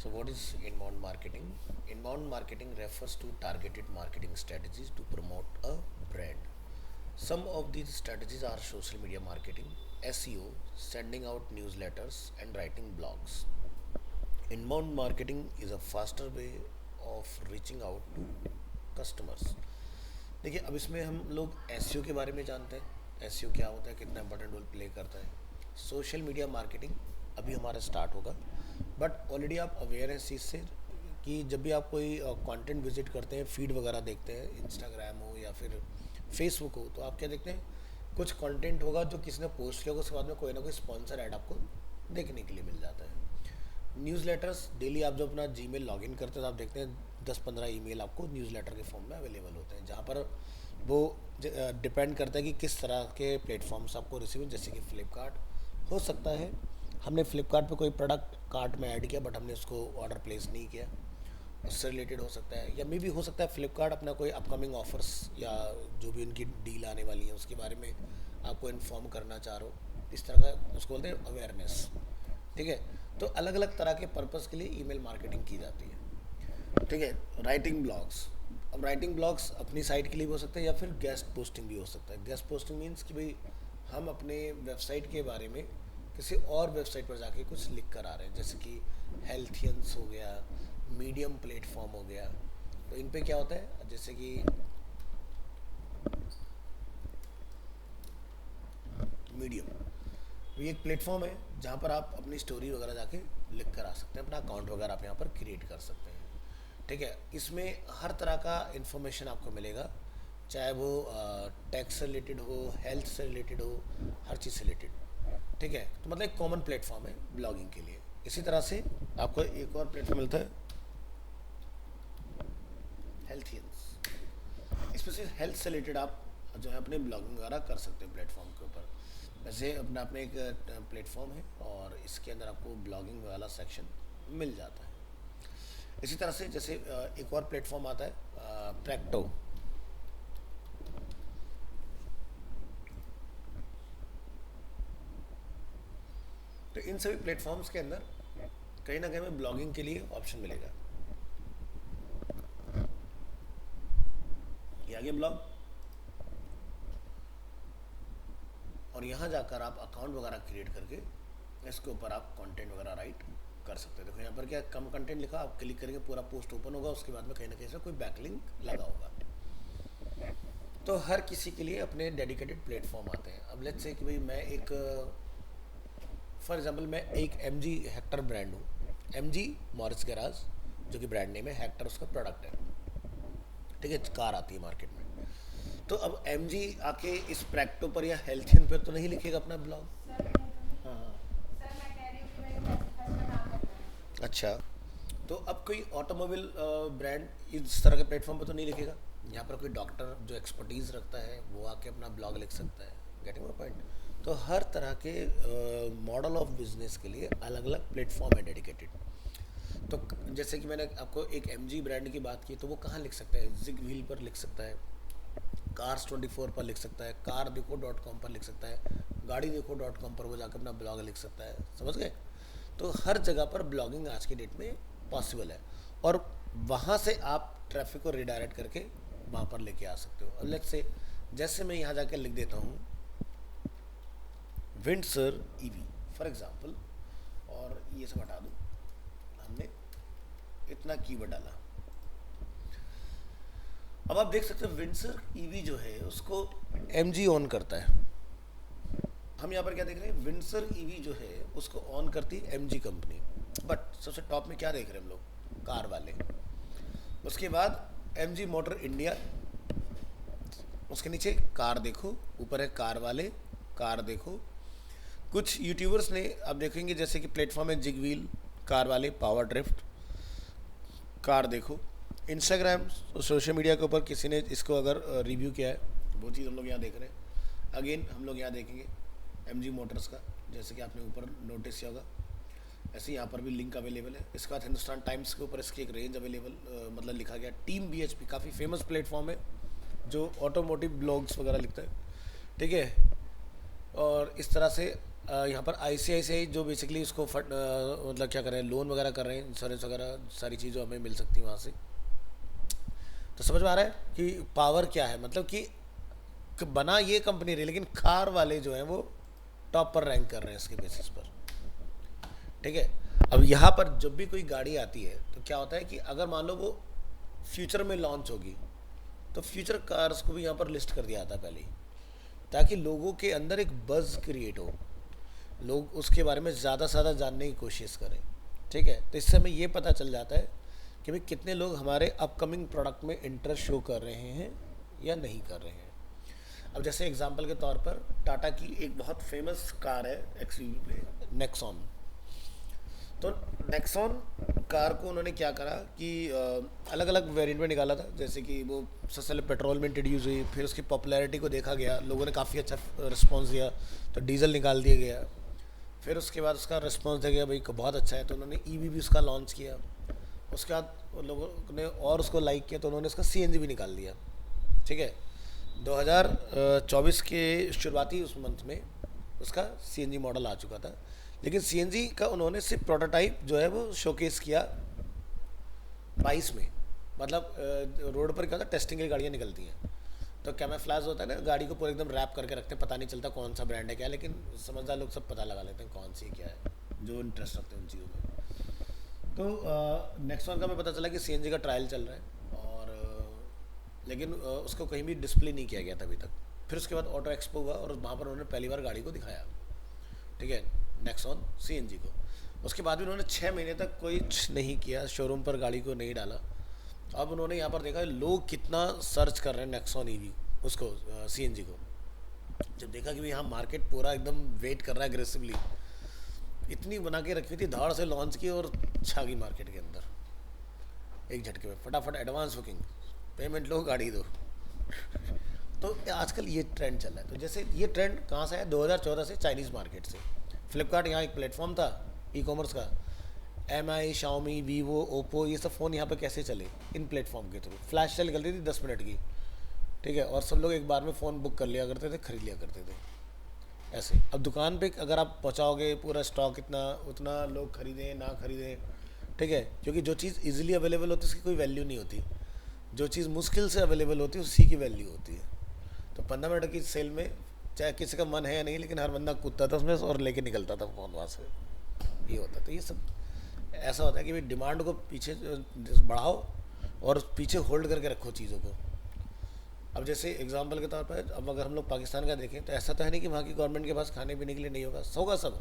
So, what is inbound marketing? Inbound marketing refers to targeted marketing strategies to promote a brand. Some of these strategies are social media marketing, SEO, sending out newsletters, and writing blogs. Inbound marketing is a faster way of reaching out to customers. देखिए, अब इसमें हम लोग SEO के बारे में जानते हैं, एसईओ क्या होता है, कितना इंपॉर्टेंट रोल प्ले करता है. सोशल मीडिया मार्केटिंग अभी हमारा स्टार्ट होगा, बट ऑलरेडी आप अवेयर हैं इस चीज़ से कि जब भी आप कोई कंटेंट विजिट करते हैं, फीड वगैरह देखते हैं, इंस्टाग्राम हो या फिर फेसबुक हो, तो आप क्या देखते हैं, कुछ कंटेंट होगा जो किसी ने पोस्ट किया होगा, उसके बाद में कोई ना कोई स्पॉन्सर ऐड आपको देखने के लिए मिल जाता है. न्यूज़लेटर्स डेली आप जब अपना जीमेल लॉगिन करते हैं तो आप देखते हैं 10-15 ईमेल आपको न्यूज़लेटर के फॉर्म में अवेलेबल होते हैं, जहाँ पर वो डिपेंड करता है कि किस तरह के प्लेटफॉर्म्स आपको रिसीव, जैसे कि फ़्लिपकार्ट हो सकता है. हमने फ़्लिपकार्ट पे कोई प्रोडक्ट कार्ट में ऐड किया बट हमने उसको ऑर्डर प्लेस नहीं किया, उससे रिलेटेड हो सकता है. या मे भी हो सकता है फ़्लिपकार्ट अपना कोई अपकमिंग ऑफर्स या जो भी उनकी डील आने वाली है उसके बारे में आपको इन्फॉर्म करना चाह रहे हो. इस तरह का उसको बोलते हैं अवेयरनेस. ठीक है, तो अलग अलग तरह के पर्पस के लिए ईमेल मार्केटिंग की जाती है. ठीक है, राइटिंग ब्लॉग्स. अब राइटिंग ब्लॉग्स अपनी साइट के लिए भी हो सकता है या फिर गेस्ट पोस्टिंग भी हो सकता है. गेस्ट पोस्टिंग मीन्स कि भाई हम अपने वेबसाइट के बारे में किसी और वेबसाइट पर जाके कुछ लिख कर आ रहे हैं, जैसे कि हेल्थियंस हो गया, मीडियम प्लेटफॉर्म हो गया. तो इन पे क्या होता है, जैसे कि मीडियम, तो ये एक प्लेटफॉर्म है जहाँ पर आप अपनी स्टोरी वगैरह जाके लिख कर आ सकते हैं, अपना अकाउंट वगैरह आप यहाँ पर क्रिएट कर सकते हैं. ठीक है, इसमें हर तरह का इन्फॉर्मेशन आपको मिलेगा, चाहे वो टैक्स से रिलेटेड हो, हेल्थ से रिलेटेड हो, हर चीज़ से रिलेटेड. ठीक है, तो मतलब एक कॉमन प्लेटफॉर्म है ब्लॉगिंग के लिए. इसी तरह से आपको एक और प्लेटफॉर्म मिलता है हेल्थियंस. इसमें सिर्फ हेल्थ से रिलेटेड आप जो है अपने ब्लॉगिंग वगैरह कर सकते हैं प्लेटफॉर्म के ऊपर. वैसे अपना अपने एक प्लेटफॉर्म है और इसके अंदर आपको ब्लॉगिंग वाला सेक्शन मिल जाता है. इसी तरह से जैसे एक और प्लेटफॉर्म आता है प्रैक्टो. तो इन सभी प्लेटफॉर्म्स के अंदर कहीं ना कहीं में ब्लॉगिंग के लिए ऑप्शन मिलेगा. ये आगे ब्लॉग, और यहाँ जाकर आप अकाउंट वगैरह क्रिएट करके इसके ऊपर आप कंटेंट वगैरह राइट कर सकते हैं. देखो यहाँ पर क्या कम कंटेंट लिखा, आप क्लिक करेंगे पूरा पोस्ट ओपन होगा, उसके बाद में कहीं ना कहीं से कोई बैकलिंक लगा होगा. तो हर किसी के लिए अपने डेडिकेटेड प्लेटफॉर्म आते हैं. अब लेट्स से कि भाई मैं एक फॉर एग्जांपल मैं एक एम जी हेक्टर ब्रांड हूँ, एम जी मॉरिस गैराज जो कि ब्रांड नेम है, हेक्टर उसका प्रोडक्ट है. ठीक है, कार आती है मार्केट में. तो अब एम जी आके इस प्रैक्टो पर या हेल्थियन पर तो नहीं लिखेगा अपना ब्लॉग. हाँ हाँ. अच्छा, तो अब कोई ऑटोमोबाइल ब्रांड इस तरह के प्लेटफॉर्म पर तो नहीं लिखेगा. यहाँ पर कोई डॉक्टर जो एक्सपर्टीज़ रखता है वो आके अपना ब्लॉग लिख सकता है. Getting my point. तो हर तरह के मॉडल ऑफ बिजनेस के लिए अलग अलग प्लेटफॉर्म है डेडिकेटेड. तो जैसे कि मैंने आपको एक एम जी ब्रांड की बात की, तो वो कहाँ लिख सकता है, जिग व्हील पर लिख सकता है, Cars24 पर लिख सकता है, car देखो.com पर लिख सकता है, गाड़ी देखो.com पर वो जाकर अपना ब्लॉग लिख सकता है. समझ गए. तो हर जगह पर ब्लॉगिंग आज की डेट में पॉसिबल है, और वहाँ से आप ट्रैफिक को रिडायरेक्ट करके वहाँ पर लेके आ सकते हो. लेट्स से जैसे मैं यहाँ जाकर लिख देता हूँ विंडसर ईवी फॉर एग्जांपल, और ये सब हटा दूँ, हमने इतना कीवर्ड डाला. अब आप देख सकते हो विंडसर ईवी जो है उसको एम जी ऑन करता है. हम यहाँ पर क्या देख रहे हैं, विंडसर ईवी जो है उसको ऑन करती है एम जी कंपनी. बट सबसे टॉप में क्या देख रहे हैं हम लोग, कार वाले. उसके बाद एम जी मोटर इंडिया, उसके नीचे कार देखो, ऊपर है कार वाले, कार देखो. कुछ यूट्यूबर्स ने आप देखेंगे जैसे कि प्लेटफॉर्म है जिगव्हील, कार वाले, पावर ड्रिफ्ट, कार देखो. इंस्टाग्राम सोशल मीडिया के ऊपर किसी ने इसको अगर रिव्यू किया है, वो चीज़ हम लोग यहाँ देख रहे हैं. अगेन हम लोग यहाँ देखेंगे एम जी मोटर्स का, जैसे कि आपने ऊपर नोटिस किया होगा, ऐसे यहाँ पर भी लिंक अवेलेबल है. इसके बाद हिंदुस्तान टाइम्स के ऊपर इसकी एक रेंज अवेलेबल मतलब लिखा गया. टीम बी एच पी काफ़ी फेमस प्लेटफॉर्म है जो ऑटोमोटिव ब्लॉग्स वगैरह लिखता है. ठीक है, और इस तरह से यहाँ पर ICICI जो बेसिकली उसको मतलब क्या कर रहे हैं, लोन वगैरह कर रहे हैं, इंश्योरेंस वगैरह सारी चीज़ें हमें मिल सकती हैं वहाँ से। तो समझ में आ रहा है कि पावर क्या है, मतलब कि बना ये कंपनी रही लेकिन कार वाले जो हैं वो टॉप पर रैंक कर रहे हैं इसके बेसिस पर। ठीक है। अब यहाँ पर जब भी कोई गाड़ी आती है तो क्या होता है कि अगर मान लो वो फ्यूचर में लॉन्च होगी तो फ्यूचर कार्स को भी यहाँ पर लिस्ट कर दिया जाता है पहले ही, ताकि लोगों के अंदर एक बज़ क्रिएट हो, लोग उसके बारे में ज़्यादा से ज़्यादा जानने की कोशिश करें। ठीक है। तो इससे हमें ये पता चल जाता है कि भाई कितने लोग हमारे अपकमिंग प्रोडक्ट में इंटरेस्ट शो कर रहे हैं या नहीं कर रहे हैं। अब जैसे एग्जांपल के तौर पर टाटा की एक बहुत फेमस कार है एक्सयूवी में, नेक्सॉन। तो नेक्सॉन कार को उन्होंने क्या करा कि अलग अलग वेरिएंट में निकाला था, जैसे कि वो सबसे पहले पेट्रोल में इंट्रोड्यूस हुई, फिर उसकी पॉपुलैरिटी को देखा गया, लोगों ने काफ़ी अच्छा रिस्पॉन्स दिया तो डीजल निकाल दिया गया। फिर उसके बाद उसका रिस्पॉन्स दिया गया भाई बहुत अच्छा है, तो उन्होंने ईवी भी उसका लॉन्च किया। उसके बाद लोगों ने और उसको लाइक किया तो उन्होंने उसका सीएनजी भी निकाल दिया। ठीक है। 2024 के शुरुआती उस मंथ में उसका सीएनजी मॉडल आ चुका था, लेकिन सीएनजी का उन्होंने सिर्फ प्रोटोटाइप जो है वो शोकेस किया 22 में। मतलब रोड पर क्या होता है, टेस्टिंग के लिए गाड़ियाँ निकलती हैं तो कैमोफ्लेज होता है ना, गाड़ी को पूरा एकदम रैप करके रखते हैं, पता नहीं चलता कौन सा ब्रांड है क्या, लेकिन समझदार लोग सब पता लगा लेते हैं कौन सी क्या है, जो इंटरेस्ट रखते हैं उन चीज़ों में। तो नेक्सॉन का हमें पता चला कि सीएनजी का ट्रायल चल रहा है, और लेकिन उसको कहीं भी डिस्प्ले नहीं किया गया था अभी तक। फिर उसके बाद ऑटो एक्सपो हुआ और वहाँ पर उन्होंने पहली बार गाड़ी को दिखाया। ठीक है, नेक्सॉन सीएनजी को। उसके बाद भी उन्होंने 6 महीने तक कोई नहीं किया, शोरूम पर गाड़ी को नहीं डाला। अब उन्होंने यहाँ पर देखा लोग कितना सर्च कर रहे हैं नेक्सॉन ईवी उसको, सीएनजी को। जब देखा कि यहाँ मार्केट पूरा एकदम वेट कर रहा है एग्रेसिवली, इतनी बना के रखी थी, धाड़ से लॉन्च की और छा गई मार्केट के अंदर एक झटके में, फटाफट एडवांस बुकिंग, पेमेंट लो, गाड़ी दो। तो आजकल ये ट्रेंड चल रहा है। तो जैसे ये ट्रेंड कहाँ से है, 2014 से चाइनीज़ मार्केट से। फ्लिपकार्ट यहाँ एक प्लेटफॉर्म था ई कॉमर्स का, MI, शाओमी, वीवो, ओप्पो, ये सब फ़ोन यहाँ पे कैसे चले, इन प्लेटफॉर्म के थ्रू। फ्लैश सेल निकलती थी 10 मिनट की। ठीक है, और सब लोग एक बार में फ़ोन बुक कर लिया करते थे, खरीद लिया करते थे ऐसे। अब दुकान पे अगर आप पहुँचाओगे पूरा स्टॉक, इतना उतना लोग खरीदें ना खरीदें। ठीक है, क्योंकि जो चीज़ इजीली अवेलेबल होती है उसकी कोई वैल्यू नहीं होती, जो चीज़ मुश्किल से अवेलेबल होती है उसी की वैल्यू होती है। तो 15 मिनट की सेल में चाहे किसी का मन है या नहीं, लेकिन हर बंदा कूदता था उसमें और लेके निकलता था फ़ोन वहाँ से। ये होता, तो ये सब ऐसा होता है कि भाई डिमांड को पीछे बढ़ाओ और पीछे होल्ड करके रखो चीज़ों को। अब जैसे एग्जांपल के तौर पर अब अगर हम लोग पाकिस्तान का देखें तो ऐसा तो है नहीं कि वहाँ की गवर्नमेंट के पास खाने पीने के लिए नहीं होगा, होगा सब,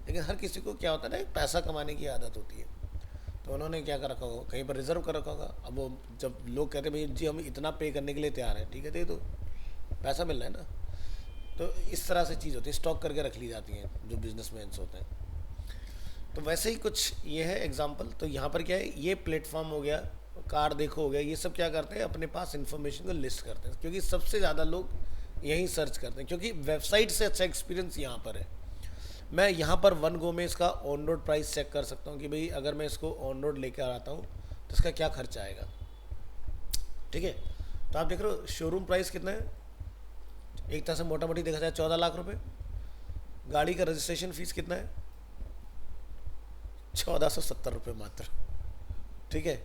लेकिन हर किसी को क्या होता है ना, पैसा कमाने की आदत होती है। तो उन्होंने क्या कर रखा होगा, कहीं पर रिजर्व कर रखा होगा। अब वो जब लोग कहते हैं भाई जी हम इतना पे करने के लिए तैयार हैं, ठीक है दे दो, पैसा मिल रहा है ना। तो इस तरह से चीज़ होती है, स्टॉक करके रख ली जाती हैं जो बिजनेसमैन्स होते हैं। तो वैसे ही कुछ ये है एग्जांपल। तो यहाँ पर क्या है, ये प्लेटफॉर्म हो गया, कार देखो हो गया, ये सब क्या करते हैं, अपने पास इन्फॉर्मेशन को लिस्ट करते हैं, क्योंकि सबसे ज़्यादा लोग यहीं सर्च करते हैं, क्योंकि वेबसाइट से अच्छा एक्सपीरियंस यहाँ पर है। मैं यहाँ पर वन गो में इसका ऑन रोड प्राइस चेक कर सकता हूँ कि भाई अगर मैं इसको ऑन रोड लेकर आता हूँ तो इसका क्या खर्चा आएगा। ठीक है, तो आप देख रहे हो शोरूम प्राइस कितना है, एक तरह से मोटा मोटी देखा जाए 14 लाख रुपए। गाड़ी का रजिस्ट्रेशन फीस कितना है, 1470 रुपये मात्र। ठीक है,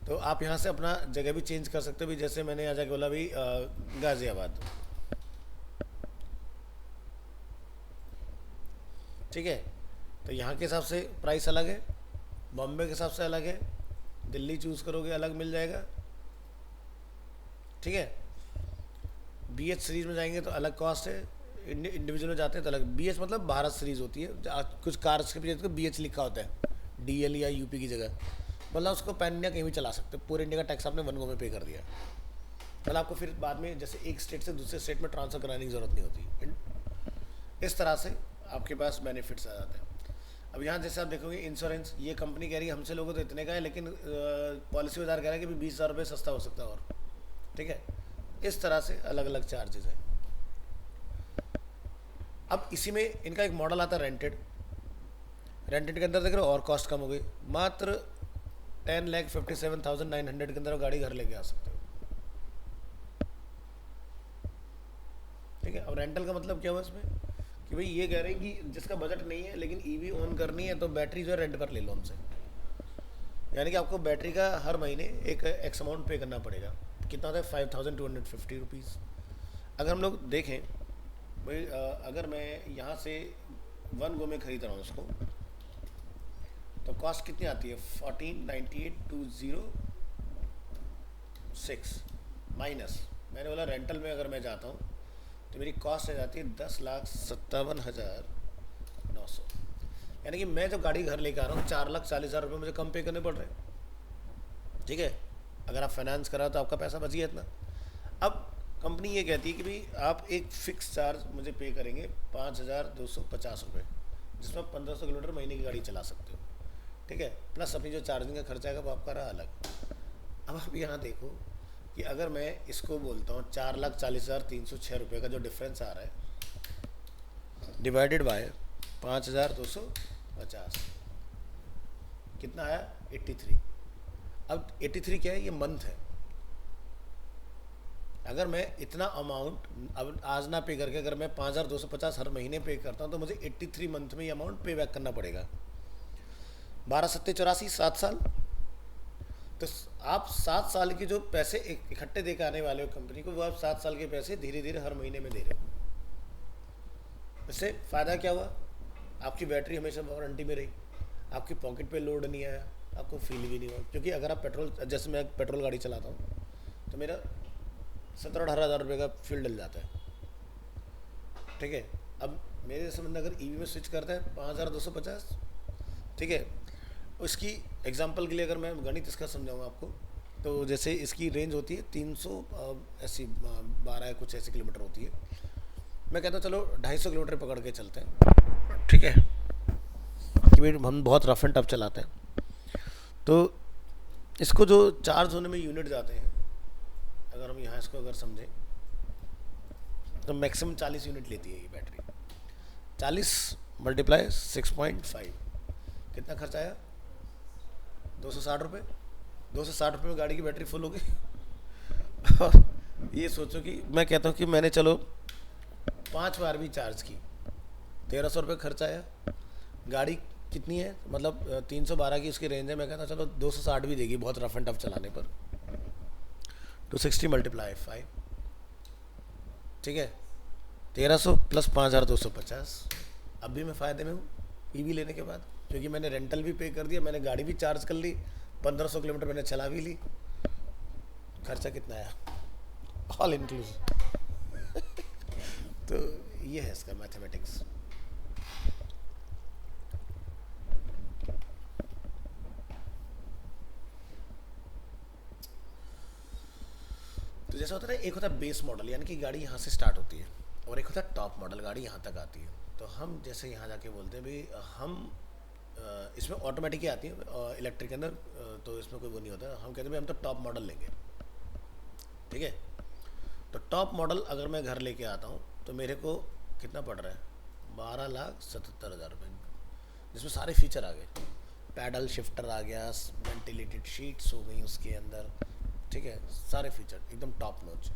तो आप यहाँ से अपना जगह भी चेंज कर सकते हो भी, जैसे मैंने यहाँ जाके बोला भाई गाज़ियाबाद। ठीक है, तो यहाँ के हिसाब से प्राइस अलग है, बॉम्बे के हिसाब से अलग है, दिल्ली चूज़ करोगे अलग मिल जाएगा। ठीक है, BH सीरीज़ में जाएंगे तो अलग कॉस्ट है, इंडिविजुअल में जाते हैं तो अलग। BH मतलब भारत सीरीज़ होती है, कुछ कार्स के पीछे BH लिखा होता है, DL या UP की जगह, मतलब उसको पैन इंडिया कहीं भी चला सकते हो, पूरे इंडिया का टैक्स आपने वन गो में पे कर दिया। मतलब आपको फिर बाद में जैसे एक स्टेट से दूसरे स्टेट में ट्रांसफ़र कराने की ज़रूरत नहीं होती। इस तरह से आपके पास बेनिफिट्स आ जाते हैं। अब यहाँ जैसे आप देखोगे इंश्योरेंस, ये कंपनी कह रही है हमसे लोगों तो इतने का है, लेकिन पॉलिसी बाजार कह रहा है कि 20,000 रुपये सस्ता हो सकता है और। ठीक है, इस तरह से अलग अलग चार्जेस हैं। अब इसी में इनका एक मॉडल आता है रेंटेड। रेंटेड के अंदर देख रहे हो और कॉस्ट कम हो गई, मात्र 10,57,900 के अंदर गाड़ी घर लेके आ सकते हो। ठीक है, अब रेंटल का मतलब क्या हुआ इसमें कि भाई ये कह रहे हैं कि जिसका बजट नहीं है लेकिन ईवी ऑन करनी है तो बैटरी जो है रेंट पर ले लो हमसे। यानी कि आपको बैटरी का हर महीने एक एक्स अमाउंट पे करना पड़ेगा। कितना होता है? 5250 रुपीज़। अगर हम लोग देखें भाई, अगर मैं यहाँ से वन गो में खरीद रहा हूँ उसको, तो कॉस्ट कितनी आती है? 14,98,206 माइनस, मैंने बोला रेंटल में अगर मैं जाता हूँ तो मेरी कॉस्ट आ जाती है 10,57,900। यानी कि मैं जो गाड़ी घर लेके आ रहा हूँ 4,40,000 रुपये मुझे कम पे करने पड़ रहे हैं। ठीक है, अगर आप फाइनेंस करा तो आपका पैसा बच गया इतना। अब कंपनी ये कहती है कि भाई आप एक फ़िक्स चार्ज मुझे पे करेंगे 5,250 रुपये, जिसमें 1,500 किलोमीटर महीने की गाड़ी चला सकते हो। ठीक है, प्लस अपनी जो चार्जिंग का खर्चा आएगा वो आपका रहा अलग। अब आप यहाँ देखो कि अगर मैं इसको बोलता हूँ 4,40,306 रुपये का जो डिफरेंस आ रहा है डिवाइडेड बाय 5,250, कितना आया? 83। अब 83 क्या है? ये मंथ है। अगर मैं इतना अमाउंट अब आज ना पे करके अगर मैं 5,250 हर महीने पे करता हूँ तो मुझे 83 मंथ में ये अमाउंट पे बैक करना पड़ेगा। 12 सत्ते 84, 7 साल। तो आप 7 साल के जो पैसे इकट्ठे दे के आने वाले हो कंपनी को, वो आप 7 साल के पैसे धीरे धीरे हर महीने में दे रहे हो। इससे फ़ायदा क्या हुआ? आपकी बैटरी हमेशा वारंटी में रही, आपकी पॉकेट पे लोड नहीं आया, आपको फील भी नहीं हुआ। क्योंकि अगर आप पेट्रोल, जैसे मैं पेट्रोल गाड़ी चलाता हूँ तो मेरा 17-18 हज़ार रुपये का फ्यूल डल जाता है। ठीक है, अब मेरे जैसे बंदा अगर ईवी में स्विच करता है 5,250। ठीक है, उसकी एग्जांपल के लिए अगर मैं गणित इसका समझाऊँ आपको, तो जैसे इसकी रेंज होती है 300 ऐसी 12 या कुछ ऐसे किलोमीटर होती है। मैं कहता हूँ चलो 250 किलोमीटर पकड़ के चलते हैं। ठीक है, कि भाई हम बहुत रफ एंड टफ चलाते हैं, तो इसको जो चार्ज होने में यूनिट जाते हैं, अगर हम यहाँ इसको अगर समझें तो मैक्सिमम 40 यूनिट लेती है ये बैटरी। 40 मल्टीप्लाई 6.5, कितना खर्च आया? 260 रुपये। 260 रुपये में गाड़ी की बैटरी फुल हो गई। और ये सोचो कि मैं कहता हूँ कि मैंने चलो 5 बार भी चार्ज की, 1,300 रुपये खर्च आया। गाड़ी कितनी है? मतलब 312 की उसकी रेंज है। मैं कहता चलो 260 भी देगी बहुत रफ एंड टफ चलाने पर। 260 मल्टीप्लाई 5, ठीक है, 1,300 प्लस 5,250। अब भी मैं फ़ायदे में हूँ ईवी लेने के बाद, क्योंकि मैंने रेंटल भी पे कर दिया, मैंने गाड़ी भी चार्ज कर ली, 1,500 किलोमीटर मैंने चला भी ली। खर्चा कितना आया? All inclusive. तो ये है इसका मैथमेटिक्स। तो जैसा होता है ना, एक होता है बेस मॉडल, यानी कि गाड़ी यहाँ से स्टार्ट होती है, और एक होता है टॉप मॉडल, गाड़ी यहाँ तक आती है। तो हम जैसे यहाँ जाके बोलते हैं भाई हम इसमें ऑटोमेटिक ही आती है इलेक्ट्रिक के अंदर, तो इसमें कोई वो नहीं होता। हम कहते हैं भाई हम तो टॉप मॉडल लेंगे। ठीक है, तो टॉप मॉडल अगर मैं घर लेके आता हूँ तो मेरे को कितना पड़ रहा है? 12,77,000 रुपये, जिसमें सारे फीचर आ गए। पैडल शिफ्टर आ गया, वेंटिलेटेड शीट्स हो गई उसके अंदर। ठीक है, सारे फीचर एकदम टॉप नॉच।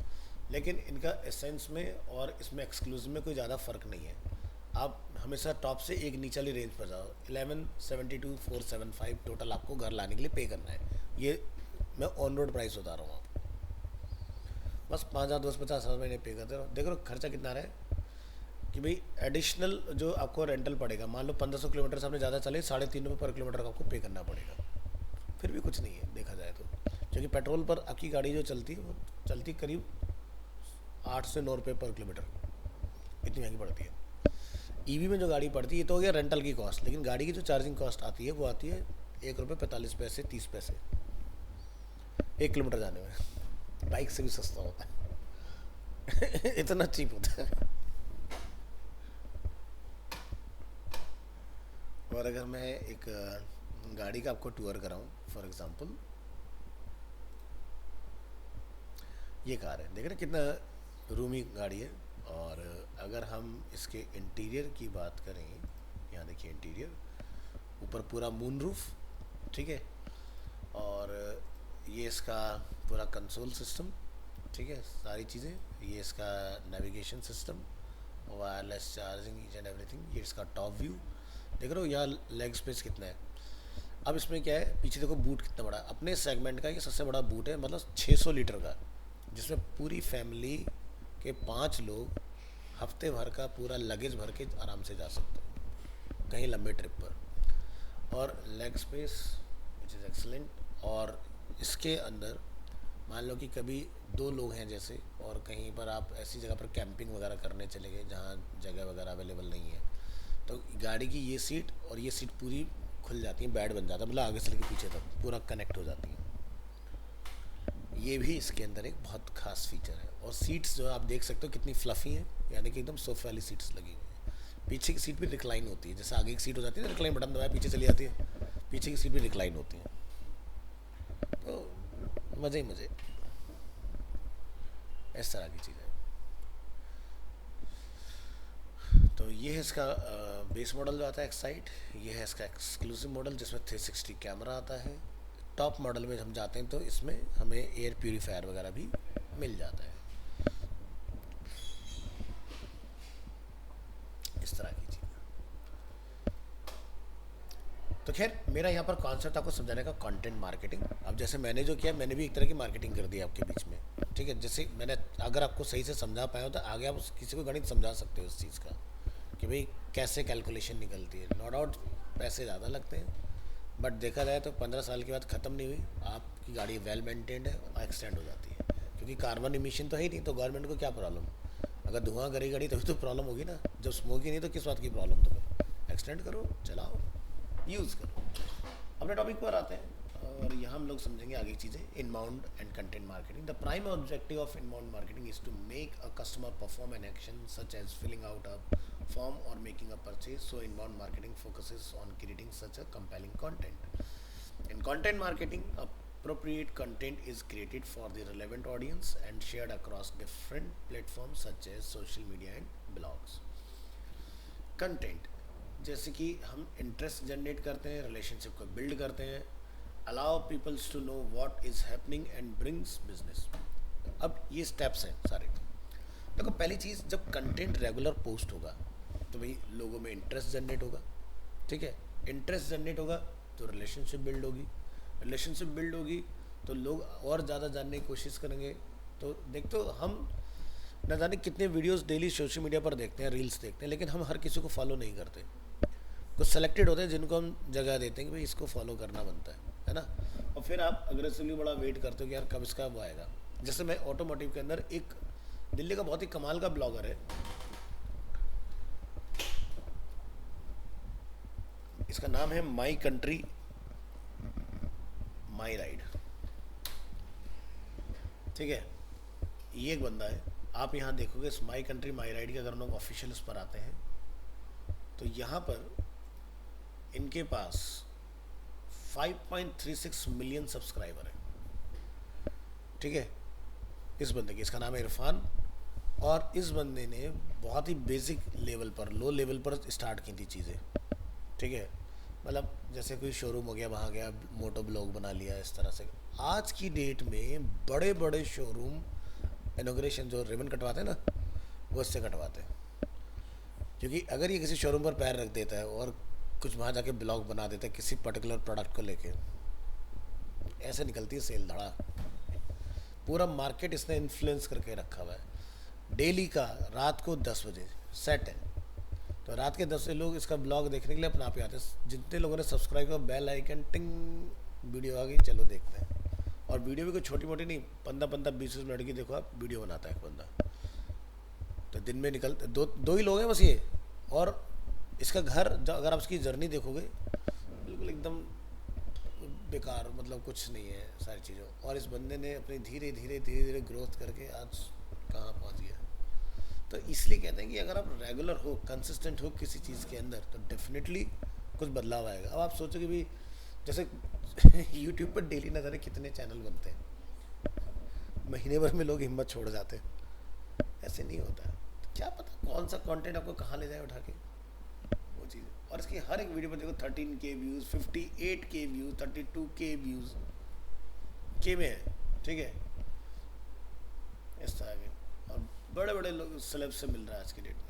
लेकिन इनका एसेंस में और इसमें एक्सक्लूसिव में कोई ज़्यादा फ़र्क नहीं है। आप हमेशा टॉप से एक नीचे रेंज पर जाओ। 11,72,475 टोटल आपको घर लाने के लिए पे करना है। ये मैं ऑन रोड प्राइस बता रहा हूँ आपको। बस 5,250 महीने पे करते रहो। देखो खर्चा कितना रहा है कि भाई एडिशनल जो आपको रेंटल पड़ेगा, मान लो 1,500 किलोमीटर से आपने ज़्यादा चले, 3.5 रुपये पर किलोमीटर का आपको पे करना पड़ेगा। फिर भी कुछ नहीं है देखा जाए तो, क्योंकि पेट्रोल पर आपकी गाड़ी जो चलती है वो चलती करीब 8 से 9 रुपये पर किलोमीटर, इतनी महंगी पड़ती है। ईवी में जो गाड़ी पड़ती है ये तो हो गया रेंटल की कॉस्ट, लेकिन गाड़ी की जो चार्जिंग कॉस्ट आती है वो आती है 1 रुपये 45 पैसे 30 पैसे 1 किलोमीटर जाने में। बाइक से भी सस्ता होता है। इतना चीप होता है। और अगर मैं एक गाड़ी का आपको टूर कराऊं, फॉर एग्जांपल ये कार है, देख रहे कितना रूमी गाड़ी है। और अगर हम इसके इंटीरियर की बात करें, यहाँ देखिए इंटीरियर, ऊपर पूरा मून रूफ, ठीक है, और ये इसका पूरा कंसोल सिस्टम, ठीक है, सारी चीज़ें, ये इसका navigation system, wireless charging, each and everything. ये इसका टॉप व्यू देख रहे हो, यहाँ लेग स्पेस कितना है। अब इसमें क्या है, पीछे देखो बूट कितना बड़ा है, अपने सेगमेंट का ये सबसे बड़ा बूट है, मतलब 600 लीटर का, जिसमें पूरी फैमिली के 5 लोग हफ्ते भर का पूरा लगेज भर के आराम से जा सकते हो कहीं लंबे ट्रिप पर। और leg space which is excellent. और इसके अंदर मान लो कि कभी 2 लोग हैं जैसे, और कहीं पर आप ऐसी जगह पर कैंपिंग वगैरह करने चले गए जहाँ जगह वगैरह अवेलेबल नहीं है, तो गाड़ी की ये सीट और ये सीट पूरी खुल जाती है, बेड बन जाता है, मतलब आगे से लेकर पीछे तक पूरा कनेक्ट हो जाती है। ये भी इसके अंदर एक बहुत खास फीचर है। और सीट्स जो आप देख सकते हो कितनी फ्लफ़ी हैं, यानी कि एकदम सोफे वाली सीट्स लगी हुई हैं। पीछे की सीट भी रिक्लाइन होती है, जैसे आगे की सीट हो जाती है ना, रिक्लाइन बटन दबाया पीछे चली जाती है, पीछे की सीट भी रिक्लाइन होती है। तो मज़े ही मज़े, इस तरह की चीज़ है। तो ये है इसका बेस मॉडल जो आता है एक्साइट। ये है इसका एक्सक्लूसिव मॉडल जिसमें 360 कैमरा आता है। टॉप मॉडल में हम जाते हैं तो इसमें हमें एयर प्यूरीफायर वगैरह भी मिल जाता है, इस तरह की चीज़। तो खैर मेरा यहाँ पर कॉन्सेप्ट आपको समझाने का कंटेंट मार्केटिंग। अब जैसे मैंने जो किया, मैंने भी एक तरह की मार्केटिंग कर दी आपके बीच में, ठीक है। जैसे मैंने अगर आपको सही से समझा पाया हो तो आगे आप किसी को गणित समझा सकते हो उस चीज़ का, कि भाई कैसे कैलकुलेशन निकलती है। नो डाउट पैसे ज़्यादा लगते हैं, बट देखा जाए तो 15 साल के बाद ख़त्म नहीं हुई, आपकी गाड़ी वेल मेंटेन्ड है और एक्सटेंड हो जाती है। क्योंकि कार्बन इमिशन तो है ही नहीं, तो गवर्नमेंट को क्या प्रॉब्लम। अगर धुआं करेगी गाड़ी तभी तो प्रॉब्लम होगी ना, जब स्मोक ही नहीं तो किस बात की प्रॉब्लम तुम्हें। एक्सटेंड करो, चलाओ, यूज़ करो। अपने टॉपिक पर आते हैं और यहाँ हम लोग समझेंगे आगे की चीज़ें। Inbound and content marketing. The prime objective of inbound marketing is to make a customer perform an action such as filling out a form or making a purchase. So inbound marketing focuses on creating such a compelling content. In content marketing, appropriate content is created for the relevant audience and shared across different platforms such as social media and blogs. Content जैसे कि हम interest generate करते हैं, relationship को build करते हैं, allow peoples to know what is happening and brings business. अब ये स्टेप्स हैं सारे। देखो पहली चीज़, जब कंटेंट रेगुलर पोस्ट होगा तो भाई लोगों में इंटरेस्ट जनरेट होगा, ठीक है। इंटरेस्ट जनरेट होगा तो रिलेशनशिप बिल्ड होगी, रिलेशनशिप बिल्ड होगी तो लोग और ज़्यादा जानने की कोशिश करेंगे। तो देख, तो हम न जाने कितने वीडियोस डेली सोशल मीडिया पर देखते हैं, रील्स देखते हैं, लेकिन हम हर किसी को फॉलो नहीं करते। कुछ सेलेक्टेड होते हैं जिनको हम जगह देते हैं कि भाई इसको फॉलो करना बनता है ना। और फिर आप अग्रेसिवली बड़ा वेट करते हो कि यार कब इसका वो आएगा। जैसे मैं ऑटोमोटिव के अंदर एक दिल्ली का बहुत ही कमाल का ब्लॉगर है, इसका नाम है माई कंट्री माई राइड, ठीक है। ये एक बंदा है, आप यहाँ देखोगे इस माई कंट्री माई राइड के, अगर हम लोग ऑफिशियल उस पर आते हैं तो यहाँ पर इनके पास 5.36 मिलियन सब्सक्राइबर है, ठीक है। इस बंदे की, इसका नाम है इरफान। और इस बंदे ने बहुत ही बेसिक लेवल पर, लो लेवल पर स्टार्ट की थी चीज़ें, ठीक है। मतलब जैसे कोई शोरूम हो गया, वहाँ गया, मोटो ब्लॉग बना लिया, इस तरह से। आज की डेट में बड़े बड़े शोरूम इनॉग्रेशन जो रिबन कटवाते हैं ना, वो इससे कटवाते हैं। क्योंकि अगर ये किसी शोरूम पर पैर रख देता है और कुछ वहाँ जाके ब्लॉग बना देता है किसी पर्टिकुलर प्रोडक्ट को लेके, ऐसे निकलती है सेल धड़ा। पूरा मार्केट इसने इन्फ्लुएंस करके रखा हुआ है। डेली का रात को 10 बजे सेट है, तो रात के 10 बजे लोग इसका ब्लॉग देखने के लिए अपने आप ही आते हैं। जितने लोगों ने सब्सक्राइब किया, बेल आइकन टिंग, वीडियो आ गई, चलो देखते हैं। और वीडियो भी कोई छोटी मोटी नहीं, 15-15 20 मिनट की देखो आप वीडियो बनाता है एक बंदा। तो दिन में निकलते दो ही लोग हैं बस ये। और इसका घर अगर आप इसकी जर्नी देखोगे, बिल्कुल एकदम बेकार, मतलब कुछ नहीं है सारी चीज़ों। और इस बंदे ने अपनी धीरे धीरे धीरे धीरे ग्रोथ करके आज कहाँ पहुँच गया। तो इसलिए कहते हैं कि अगर आप रेगुलर हो, कंसिस्टेंट हो किसी चीज़ के अंदर, तो डेफिनेटली कुछ बदलाव आएगा। अब आप सोचो कि भाई जैसे यूट्यूब पर डेली न जाने कितने चैनल बनते हैं, महीने भर में लोग हिम्मत छोड़ जाते हैं। ऐसे नहीं होता है। तो क्या पता कौन सा कंटेंट आपको कहाँ ले जाए उठा के, वो चीज़। और इसकी हर एक वीडियो पर देखो 13K views, 58K views, 32K views, के में है, ठीक है, इस तरह के। और बड़े बड़े लोग सेलेब से मिल रहा है आज की डेट में।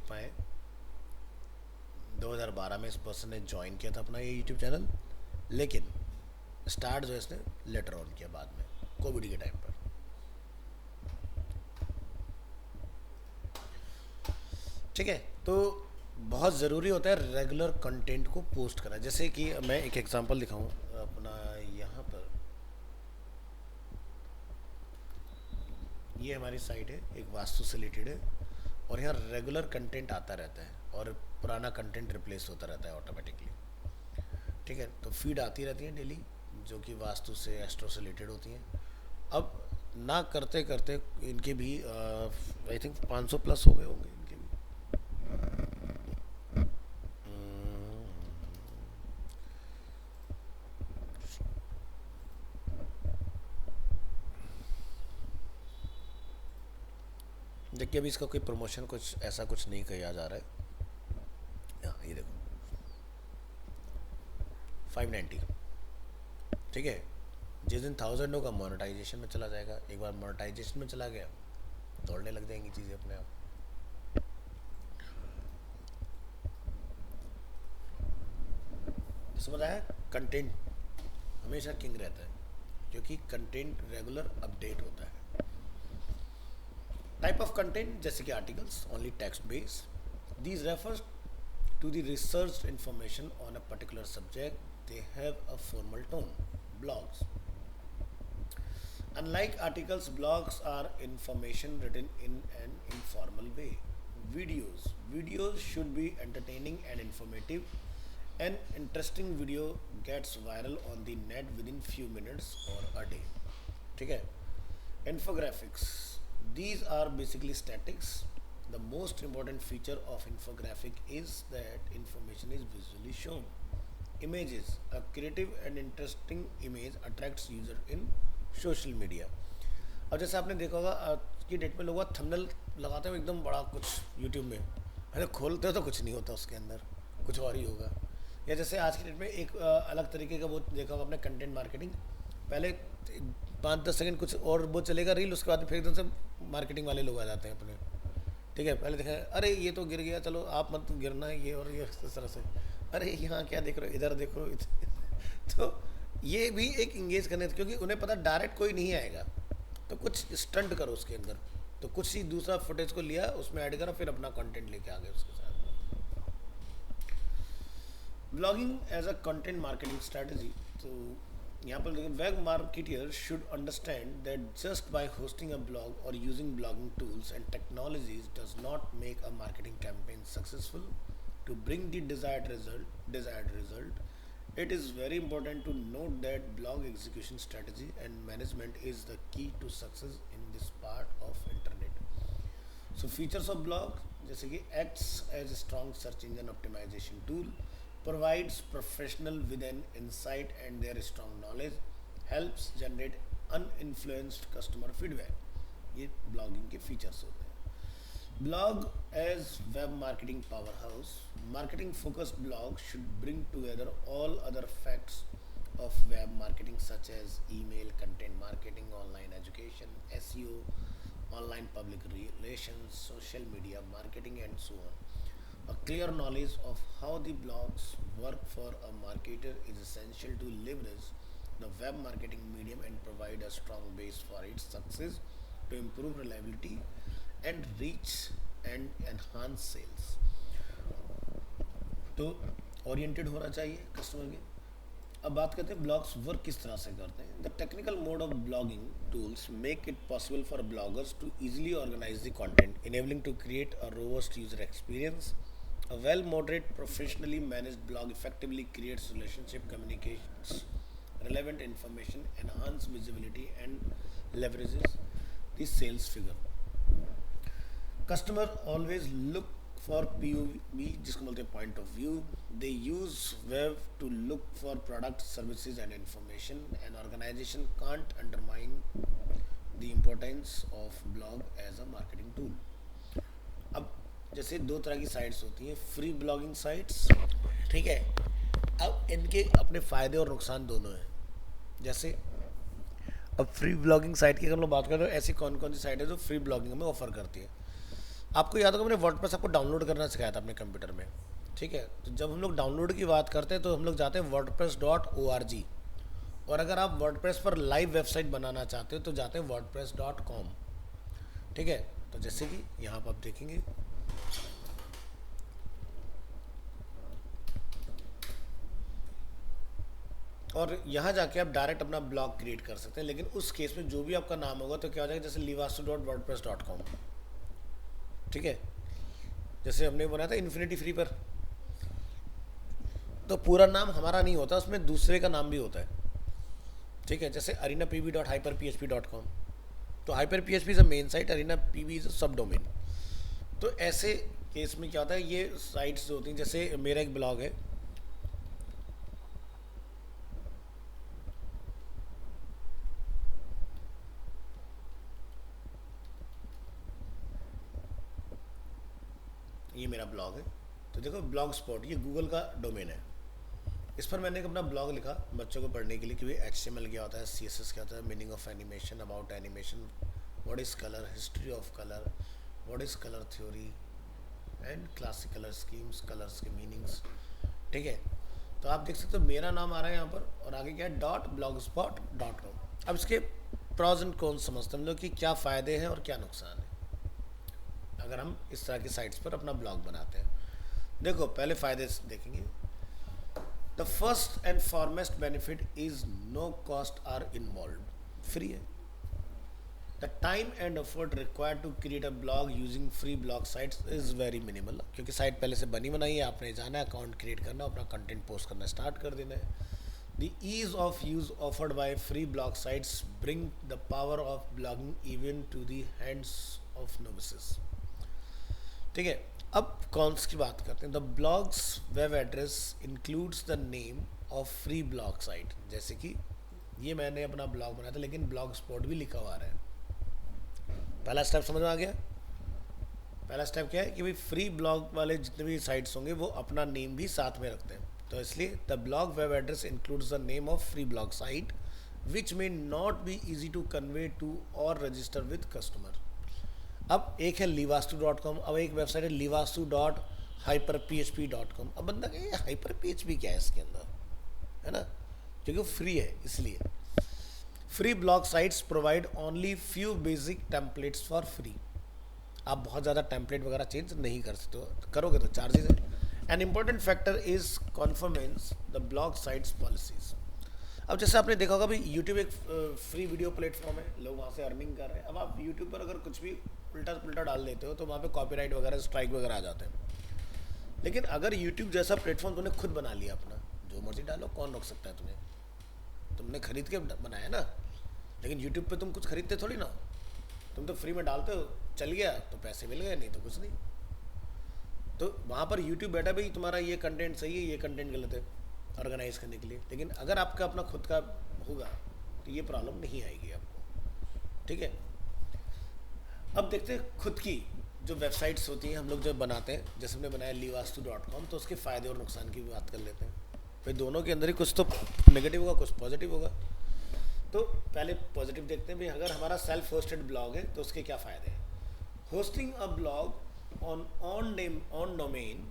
पाए। 2012 में इस पर्सन ने ज्वाइन किया था अपना ये यूट्यूब चैनल, लेकिन स्टार्ट जो है इसने लेटर ऑन किया बाद में, कोविड के टाइम पर। ठीक है, तो बहुत ज़रूरी होता है रेगुलर कंटेंट को पोस्ट करना। जैसे कि मैं एक एग्जांपल दिखाऊं अपना, यहाँ पर ये हमारी साइट है, एक वास्तु से रिलेटेड है, और यहाँ रेगुलर कंटेंट आता रहता है और पुराना कंटेंट रिप्लेस होता रहता है ऑटोमेटिकली। ठीक है, तो फीड आती रहती है डेली, जो कि वास्तु से, एस्ट्रो से रिलेटेड होती हैं। अब ना करते करते इनके भी आई थिंक 500 प्लस हो गए होंगे इनके भी। देखिए अभी इसका कोई प्रमोशन कुछ ऐसा कुछ नहीं किया जा रहा है। हाँ ये देखो 590। ठीक है, जिस दिन 1000 होगा मोनेटाइजेशन में चला जाएगा। एक बार मोनेटाइजेशन में चला गया, दौड़ने लग जाएंगी चीज़ें अपने आप। समझ आया? कंटेंट हमेशा किंग रहता है, क्योंकि कंटेंट रेगुलर अपडेट होता है। टाइप ऑफ कंटेंट जैसे कि articles only text base, these refers to the researched information on a particular subject. They have a formal tone. Blogs, unlike articles, blogs are information written in an informal way. Videos should be entertaining and informative. An interesting video gets viral on the net within few minutes or a day. ठीक है, infographics, these are basically statics. The most important feature of infographic is that information is visually shown. Images, a creative and interesting image attracts user in social media. अब जैसे आपने देखा होगा आज की date में लोग थंबनेल लगाते हैं एकदम बड़ा कुछ यूट्यूब में, अरे खोलते हो तो कुछ नहीं होता उसके अंदर, कुछ और ही होगा। या जैसे आज की डेट में एक अलग तरीके का वो देखा होगा आपने, कंटेंट मार्केटिंग। पहले 5-10 सेकंड कुछ और वो चलेगा रील, उसके बाद फिर एकदम से मार्केटिंग वाले लोग आ जाते हैं अपने। ठीक है, पहले देखा अरे ये तो गिर गया, चलो आप मत गिरना है, ये और ये इस तरह से, अरे यहाँ क्या देख रहे हो, इधर देखो तो ये भी एक इंगेज करने, क्योंकि उन्हें पता डायरेक्ट कोई नहीं आएगा, तो कुछ स्टंट करो उसके अंदर, तो कुछ ही दूसरा फुटेज को लिया उसमें ऐड करा, फिर अपना कंटेंट लेके आ गए उसके साथ। Blogging as a content marketing strategy, तो यहाँ पर web marketer should understand that just by hosting a blog और using blogging tools and technologies does not make a marketing campaign successful to bring the desired result. It is very important to note that blog execution strategy and management is the key to success in this part of internet. So features of blog जैसे कि acts as a strong search engine optimization tool, provides professional with an insight and their strong knowledge, helps generate uninfluenced customer feedback. ये blogging के features होते हैं। Blog as web marketing powerhouse, marketing focused blog should bring together all other facts of web marketing such as email, content marketing, online education, SEO, online public relations, social media marketing and so on. A clear knowledge of how the blogs work for a marketer is essential to leverage the web marketing medium and provide a strong base for its success to improve reliability and reach and enhance sales. तो oriented होना चाहिए customer के। अब बात करते हैं blogs work किस तरह से करते हैं। The technical mode of blogging tools make it possible for bloggers to easily organize the content, enabling to create a robust user experience. A well-moderate, professionally managed blog effectively creates relationship, communicates relevant information, enhances visibility, and leverages the sales figure. Customer always look for POV, जिसको बोलते हैं point of view. They use web to look for products, services, and information. An organization can't undermine the importance of blog as a marketing tool. अब जैसे दो तरह की sites होती हैं, फ्री ब्लॉगिंग साइट्स, ठीक है। अब इनके अपने फ़ायदे और नुकसान दोनों हैं। जैसे अब फ्री ब्लॉगिंग साइट की अगर हम लोग बात करें तो ऐसी कौन कौन सी साइट है जो फ्री ब्लॉगिंग में ऑफर करती है। आपको याद होगा मैंने वर्डप्रेस आपको डाउनलोड करना सिखाया था अपने कंप्यूटर में, ठीक है। तो जब हम लोग डाउनलोड की बात करते हैं तो हम लोग जाते हैं wordpress.org, और अगर आप वर्डप्रेस पर लाइव वेबसाइट बनाना चाहते हो तो जाते हैं wordpress.com, ठीक है। तो जैसे कि यहाँ पर आप देखेंगे, और यहाँ जाके आप डायरेक्ट अपना ब्लॉग क्रिएट कर सकते हैं, लेकिन उस केस में जो भी आपका नाम होगा तो क्या हो जाएगा, जैसे livastu.wordpress.com, ठीक है। जैसे हमने बनाया था इन्फिनिटी फ्री पर, तो पूरा नाम हमारा नहीं होता, उसमें दूसरे का नाम भी होता है, ठीक है। जैसे arenapb.hyperphp.com, तो hyperphp is a main site, arenapb is a सब डोमेन। तो ऐसे केस में क्या होता है, ये साइट्स जो होती हैं, जैसे मेरा एक ब्लॉग है, ये मेरा ब्लॉग है। तो देखो ब्लॉग स्पॉट, ये गूगल का डोमेन है। इस पर मैंने एक अपना ब्लॉग लिखा बच्चों को पढ़ने के लिए कि HTML क्या होता है, CSS क्या होता है, meaning of animation, about animation, what is colour, history of colour, what is colour theory and classic colour schemes, colours के मीनिंग्स, ठीक है। तो आप देख सकते हो मेरा नाम आ रहा है यहाँ पर, और आगे क्या है, .blogspot.com। अब इसके प्रॉज एंड कॉन्स समझते हैं हम लोग कि क्या फ़ायदे हैं और क्या नुकसान है अगर हम इस तरह की साइट्स पर अपना ब्लॉग बनाते हैं। देखो पहले फ़ायदे देखेंगे। The first and foremost benefit is no cost are involve, free है। The time and effort required to create a blog using free blog sites is very minimal, क्योंकि साइट पहले से बनी बनाई है, आपने जाना है, अकाउंट क्रिएट करना, अपना कंटेंट पोस्ट करना स्टार्ट कर देना है। The ease of use offered by free blog sites bring the power of blogging even to the hands of novices, ठीक है। अब कॉन्स की बात करते हैं। The blog's web address includes the name of free blog site, जैसे कि ये मैंने अपना ब्लॉग बनाया था लेकिन ब्लॉग स्पॉट भी लिखा हुआ आ रहा है। पहला स्टेप समझ में आ गया। पहला स्टेप क्या है कि भाई फ्री ब्लॉग वाले जितने भी साइट्स होंगे वो अपना नेम भी साथ में रखते हैं, तो इसलिए the blog web address includes the name of free blog site which may not be easy to convey to or register with customer. अब एक है livastu.com, अब एक वेबसाइट है livastu.hyperphp.com। अब बंदा कहे हाइपर PHP क्या है इसके अंदर, है ना, क्योंकि वो फ्री है इसलिए। Free blog sites provide only few basic templates for free. आप बहुत ज़्यादा टेम्पलेट वगैरह चेंज नहीं कर सकते हो, करोगे तो चार्जेस है। An important factor is conformance the blog site's policies. अब जैसे आपने देखा होगा भाई यूट्यूब एक फ्री वीडियो प्लेटफॉर्म है, लोग वहाँ से अर्निंग कर रहे हैं। अब आप यूट्यूब पर अगर कुछ भी उल्टा पुल्टा डाल देते हो तो वहाँ पे कॉपीराइट वगैरह स्ट्राइक वगैरह आ जाते हैं। लेकिन अगर यूट्यूब जैसा प्लेटफॉर्म तुमने खुद बना लिया अपना, जो मर्जी डालो, कौन रोक सकता है तुम्हें, तुमने खरीद के बनाया ना। लेकिन यूट्यूब पे तुम कुछ खरीदते थोड़ी ना, तुम तो फ्री में डालते हो, चल गया तो पैसे मिल गए, नहीं तो कुछ नहीं। तो वहाँ पर यूट्यूब बैठा भाई तुम्हारा ये कंटेंट सही है, ये कंटेंट गलत है, ऑर्गेनाइज करने के लिए। लेकिन अगर आपका अपना खुद का होगा तो ये प्रॉब्लम नहीं आएगी आपको, ठीक है। अब देखते हैं खुद की जो वेबसाइट्स होती हैं हम लोग जब बनाते हैं, जैसे हमने बनाया livastu.com, तो उसके फ़ायदे और नुकसान की भी बात कर लेते हैं। भाई दोनों के अंदर ही कुछ तो नेगेटिव होगा, कुछ पॉजिटिव होगा। तो पहले पॉजिटिव देखते हैं भाई, अगर हमारा सेल्फ होस्टेड ब्लॉग है तो उसके क्या फ़ायदे हैं। Hosting a blog on domain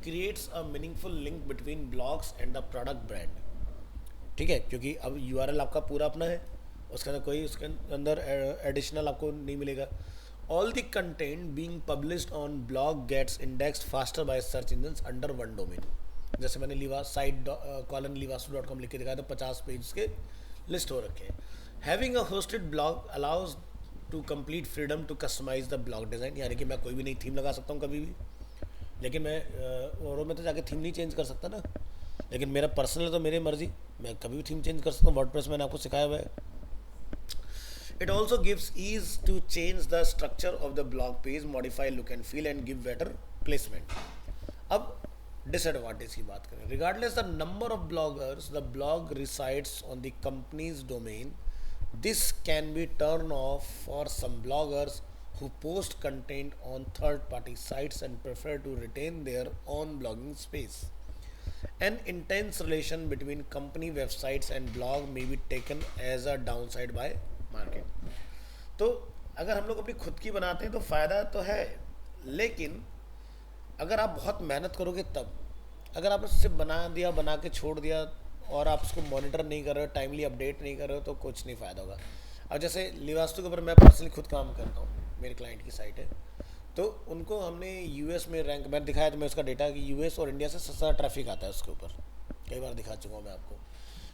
creates a meaningful link between blogs and the product brand, ठीक है, क्योंकि अब URL आपका पूरा अपना है, उसके अंदर कोई उसके अंदर एडिशनल आपको नहीं मिलेगा। All the content being published on blog gets indexed faster by search engines under one domain. जैसे मैंने livastu.com लिख के दिखाया तो 50 पेज के लिस्ट हो रखे हैं। Having a hosted blog allows to complete freedom to customize the blog design, यानी कि मैं कोई भी नई थीम लगा सकता हूँ कभी भी, लेकिन मैं और में तो जाके थीम नहीं चेंज कर सकता ना। लेकिन मेरा पर्सनल तो मेरी मर्जी, मैं कभी भी थीम चेंज कर सकता हूँ। वर्डप्रेस मैंने आपको सिखाया हुआ है। It also gives ease to change the structure of the blog page, modify look and feel and give better placement. अब डिसएडवांटेज की बात करें, regardless the number of bloggers the blog resides on the company's domain, this can be turn off for some bloggers who post content on third-party sites and prefer to retain their own blogging space. An intense relation between company websites and blog may be taken as a downside by market. तो अगर हम लोग अपनी खुद की बनाते हैं तो फ़ायदा तो है, लेकिन अगर आप बहुत मेहनत करोगे तब, अगर आपने सिर्फ बना दिया, बना के छोड़ दिया और आप उसको मॉनिटर नहीं कर रहे हो, टाइमली अपडेट नहीं कर रहे हो, तो कुछ नहीं फ़ायदा होगा। अब जैसे लिवास्तु के ऊपर मैं पर्सनली खुद काम करता हूँ, मेरे क्लाइंट की साइट है, तो उनको हमने यूएस में रैंक मैंने दिखाया, तो मैं उसका डेटा कि यूएस और इंडिया से सस्ता ट्रैफिक आता है उसके ऊपर, कई बार दिखा चुका हूँ मैं आपको।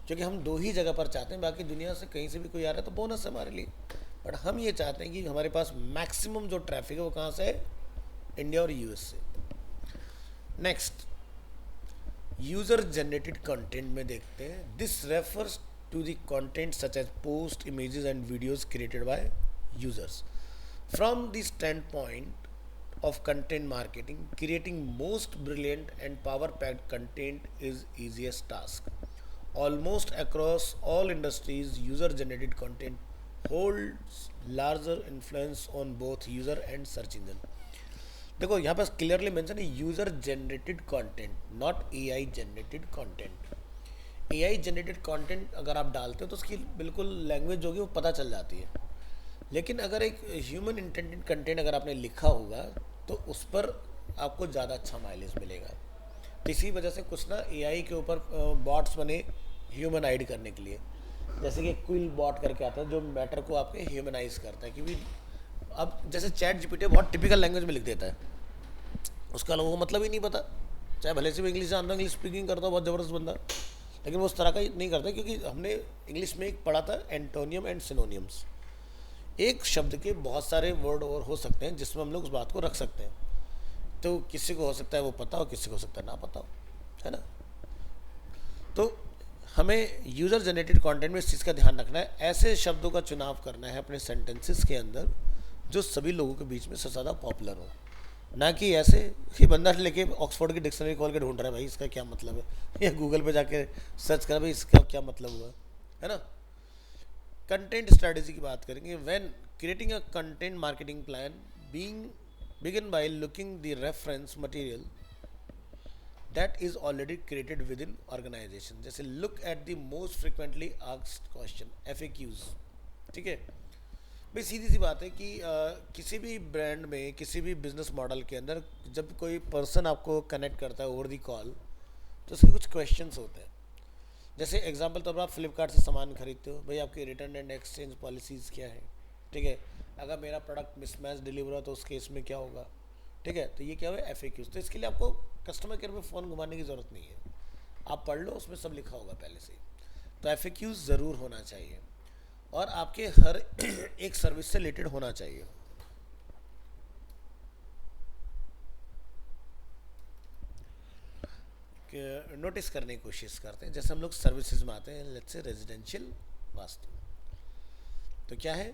क्योंकि हम दो ही जगह पर चाहते हैं, बाकी दुनिया से कहीं से भी कोई आ रहा है तो बोनस है हमारे लिए, बट हम ये चाहते हैं कि हमारे पास मैक्सिमम जो ट्रैफिक है वो कहाँ से है, इंडिया और यूएस से। नेक्स्ट, यूजर जनरेटेड कंटेंट में देखते हैं, this refers to the content such as post, images and videos created by users. From the stand point of content marketing, creating most brilliant and power packed content is easiest task. Almost across all industries, user generated content holds larger influence on both user and search engine. देखो यहाँ पर clearly mention है user generated content, not AI generated content. AI generated content अगर आप डालते हो तो उसकी बिल्कुल लैंग्वेज होगी वो पता चल जाती है, लेकिन अगर एक ह्यूमन इंटेंडेड कंटेंट अगर आपने लिखा होगा तो उस पर आपको ज़्यादा अच्छा माइलेज मिलेगा। तो इसी वजह से कुछ ना एआई के ऊपर बॉट्स बने ह्यूमनाइड करने के लिए, जैसे कि क्विल बॉट करके आता है जो मैटर को आपके ह्यूमनाइज करता है। क्योंकि अब जैसे चैट जीपीटी बहुत टिपिकल लैंग्वेज में लिख देता है, उसका लोगों को मतलब ही नहीं पता, चाहे भले से भी इंग्लिश जानता इंग्लिश स्पीकिंग करता हो बहुत ज़बरदस्त बंदा, लेकिन वो उस तरह का नहीं करता, क्योंकि हमने इंग्लिश में एक पढ़ा था एंटोनियम एंड सिनोनियम्स। एक शब्द के बहुत सारे वर्ड और हो सकते हैं जिसमें हम लोग उस बात को रख सकते हैं, तो किसी को हो सकता है वो पता हो, किसी को हो सकता है ना पता हो, है ना। तो हमें यूज़र जनरेटेड कंटेंट में इस चीज़ का ध्यान रखना है, ऐसे शब्दों का चुनाव करना है अपने सेंटेंसेस के अंदर जो सभी लोगों के बीच में सबसे ज़्यादा पॉपुलर हो, ना कि ऐसे कि बंदा लेके ऑक्सफोर्ड की डिक्शनरी खोल के ढूंढ रहा है भाई इसका क्या मतलब है, या गूगल पे जाके सर्च कर भाई इसका क्या मतलब हुआ, है ना। कंटेंट स्ट्रेटेजी की बात करेंगे, when creating a content marketing plan, being begin by looking the reference material that is already created within organisation. जैसे look at the most frequently asked question, FAQs, ठीक है भाई। सीधी सी बात है कि किसी भी ब्रांड में, किसी भी बिजनेस मॉडल के अंदर जब कोई पर्सन आपको कनेक्ट करता है ओवर दी कॉल, तो उसके कुछ क्वेश्चंस होते हैं। जैसे एग्जांपल तौर पर आप फ्लिपकार्ट से सामान खरीदते हो, भाई आपकी रिटर्न एंड एक्सचेंज पॉलिसीज़ क्या है, ठीक है। अगर मेरा प्रोडक्ट मिसमैच डिलीवर हुआ तो उस केस में क्या होगा, ठीक है। तो ये क्या हुआ FAQs। तो इसके लिए आपको कस्टमर केयर में फ़ोन घुमाने की ज़रूरत नहीं है, आप पढ़ लो, उसमें सब लिखा होगा पहले से ही। तो FAQs ज़रूर होना चाहिए और आपके हर एक सर्विस से रिलेटेड होना चाहिए। नोटिस करने की कोशिश करते हैं, जैसे हम लोग सर्विसेज में आते हैं, लेट्स से रेजिडेंशियल वास्तु, तो क्या है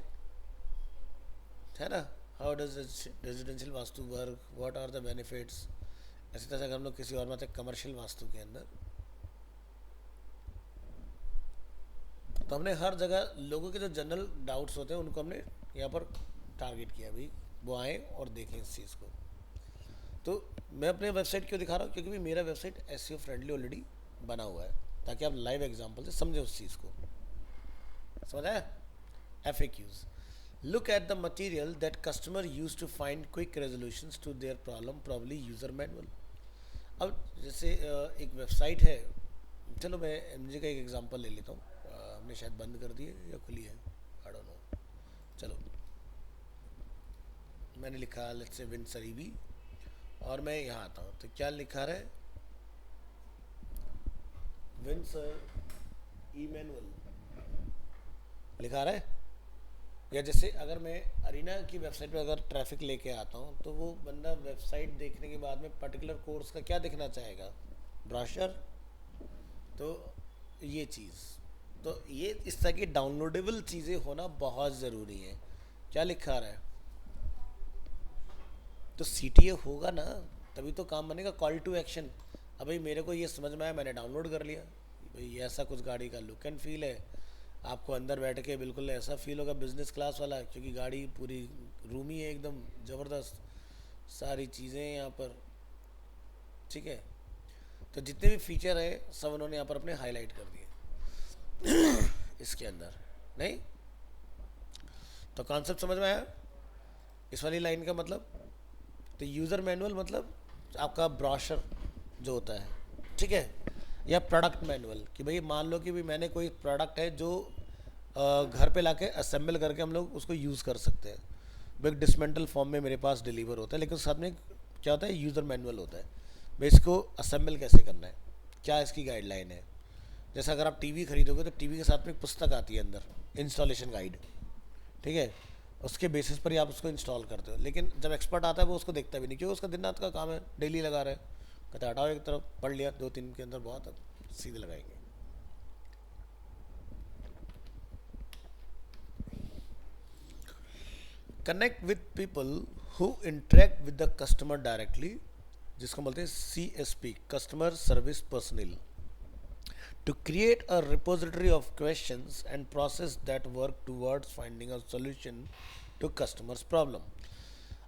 ना, how does residential vastu work, what are the benefits. इसी तरह से अगर हम लोग किसी और में आते हैं कमर्शियल वास्तु के अंदर, तो हमने हर जगह लोगों के जो जनरल डाउट्स होते हैं उनको हमने यहाँ पर टारगेट किया, भाई वो आए और देखें इस चीज़ को। तो मैं अपने वेबसाइट क्यों दिखा रहा हूँ, क्योंकि भी मेरा वेबसाइट SEO फ्रेंडली ऑलरेडी बना हुआ है, ताकि आप लाइव एग्जांपल से समझें उस चीज़ को, समझ आया। FAQs, look at the material that customer use to find quick resolutions to their problem, probably user manual। अब जैसे एक वेबसाइट है, चलो मैं MG का एक एग्जांपल ले लेता हूँ, हमने शायद बंद कर दी है या खुली है, आई डोंट नो। चलो मैंने लिखा लेट्स से विंसर EV और मैं यहाँ आता हूँ, तो क्या लिखा रहा है, विंसर मैनुअल लिखा रहा है। या जैसे अगर मैं अरीना की वेबसाइट पे अगर ट्रैफिक लेके आता हूँ, तो वो बंदा वेबसाइट देखने के बाद में पर्टिकुलर कोर्स का क्या देखना चाहेगा, ब्रोशर। तो ये चीज़, तो ये इस तरह की डाउनलोडेबल चीज़ें होना बहुत ज़रूरी है। क्या लिखा रहा है, तो CTA होगा ना, तभी तो काम बनेगा, कॉल टू एक्शन। अब भाई मेरे को ये समझ में आया, मैंने डाउनलोड कर लिया, भाई ऐसा कुछ गाड़ी का लुक एंड फील है, आपको अंदर बैठ के बिल्कुल ऐसा फील होगा बिजनेस क्लास वाला, क्योंकि गाड़ी पूरी रूमी है एकदम ज़बरदस्त, सारी चीज़ें हैं यहाँ पर, ठीक है। तो जितने भी फीचर है सब उन्होंने यहाँ पर अपने हाईलाइट कर दिए इसके अंदर, नहीं। तो कॉन्सेप्ट समझ में आया इस वाली लाइन का मतलब। तो यूज़र मैनुअल मतलब आपका ब्रोशर जो होता है, ठीक है, या प्रोडक्ट मैनुअल कि भाई मान लो कि भाई मैंने कोई प्रोडक्ट है जो घर पे लाके असेंबल करके हम लोग उसको यूज़ कर सकते हैं। वो एक डिसमेंटल फॉर्म में मेरे पास डिलीवर होता है, लेकिन साथ में क्या होता है, यूज़र मैनुअल होता है। भाई इसको असेंबल कैसे करना है, क्या इसकी गाइडलाइन है। जैसे अगर आप टीवी खरीदोगे तो टीवी के साथ में एक पुस्तक आती है अंदर, इंस्टॉलेशन गाइड, ठीक है। उसके बेसिस पर ही आप उसको इंस्टॉल करते हो, लेकिन जब एक्सपर्ट आता है वो उसको देखता भी नहीं, क्योंकि उसका दिन रात का काम है, डेली लगा रहे हैं। कहते हटाओ एक तरफ, पढ़ लिया 2-3 के अंदर बहुत है, सीधे लगाएंगे। Connect with people who interact with the customer directly, जिसको बोलते हैं CSP, customer service personal, to create a repository of questions and process that work towards finding a solution to customers problem।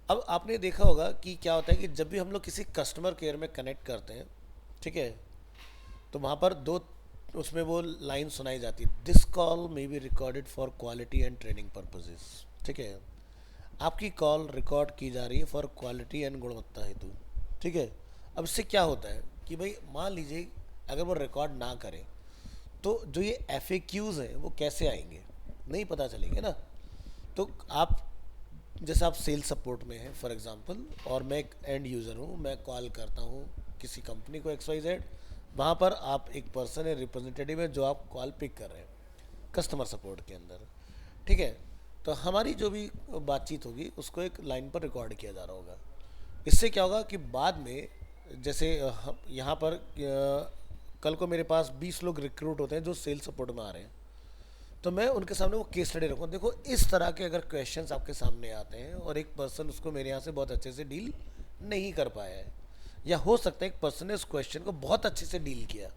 अब आपने देखा होगा कि क्या होता है कि जब भी हम लोग किसी कस्टमर केयर में कनेक्ट करते हैं, ठीक है, तो वहाँ पर दो उसमें वो लाइन सुनाई जाती है, this call may be recorded for quality and training purposes, ठीक है। आपकी कॉल रिकॉर्ड की जा रही है फॉर क्वालिटी एंड गुणवत्ता हेतु, ठीक है। अब इससे क्या होता है कि भाई मान लीजिए अगर वो रिकॉर्ड ना करें तो जो ये FAQs हैं वो कैसे आएंगे, नहीं पता चलेंगे ना। तो आप जैसे आप सेल्स सपोर्ट में हैं फॉर एग्जांपल, और मैं एक एंड यूज़र हूँ, मैं कॉल करता हूँ किसी कंपनी को XYZ, वहाँ पर आप एक पर्सन है, रिप्रेजेंटेटिव है, जो आप कॉल पिक कर रहे हैं कस्टमर सपोर्ट के अंदर, ठीक है। तो हमारी जो भी बातचीत होगी उसको एक लाइन पर रिकॉर्ड किया जा रहा होगा। इससे क्या होगा कि बाद में जैसे यहाँ पर कल को मेरे पास 20 लोग रिक्रूट होते हैं जो सेल्स सपोर्ट में आ रहे हैं, तो मैं उनके सामने वो केस स्टडी रखूँ, देखो इस तरह के अगर क्वेश्चंस आपके सामने आते हैं और एक पर्सन उसको मेरे यहाँ से बहुत अच्छे से डील नहीं कर पाया है, या हो सकता है एक पर्सन ने उस क्वेश्चन को बहुत अच्छे से डील किया,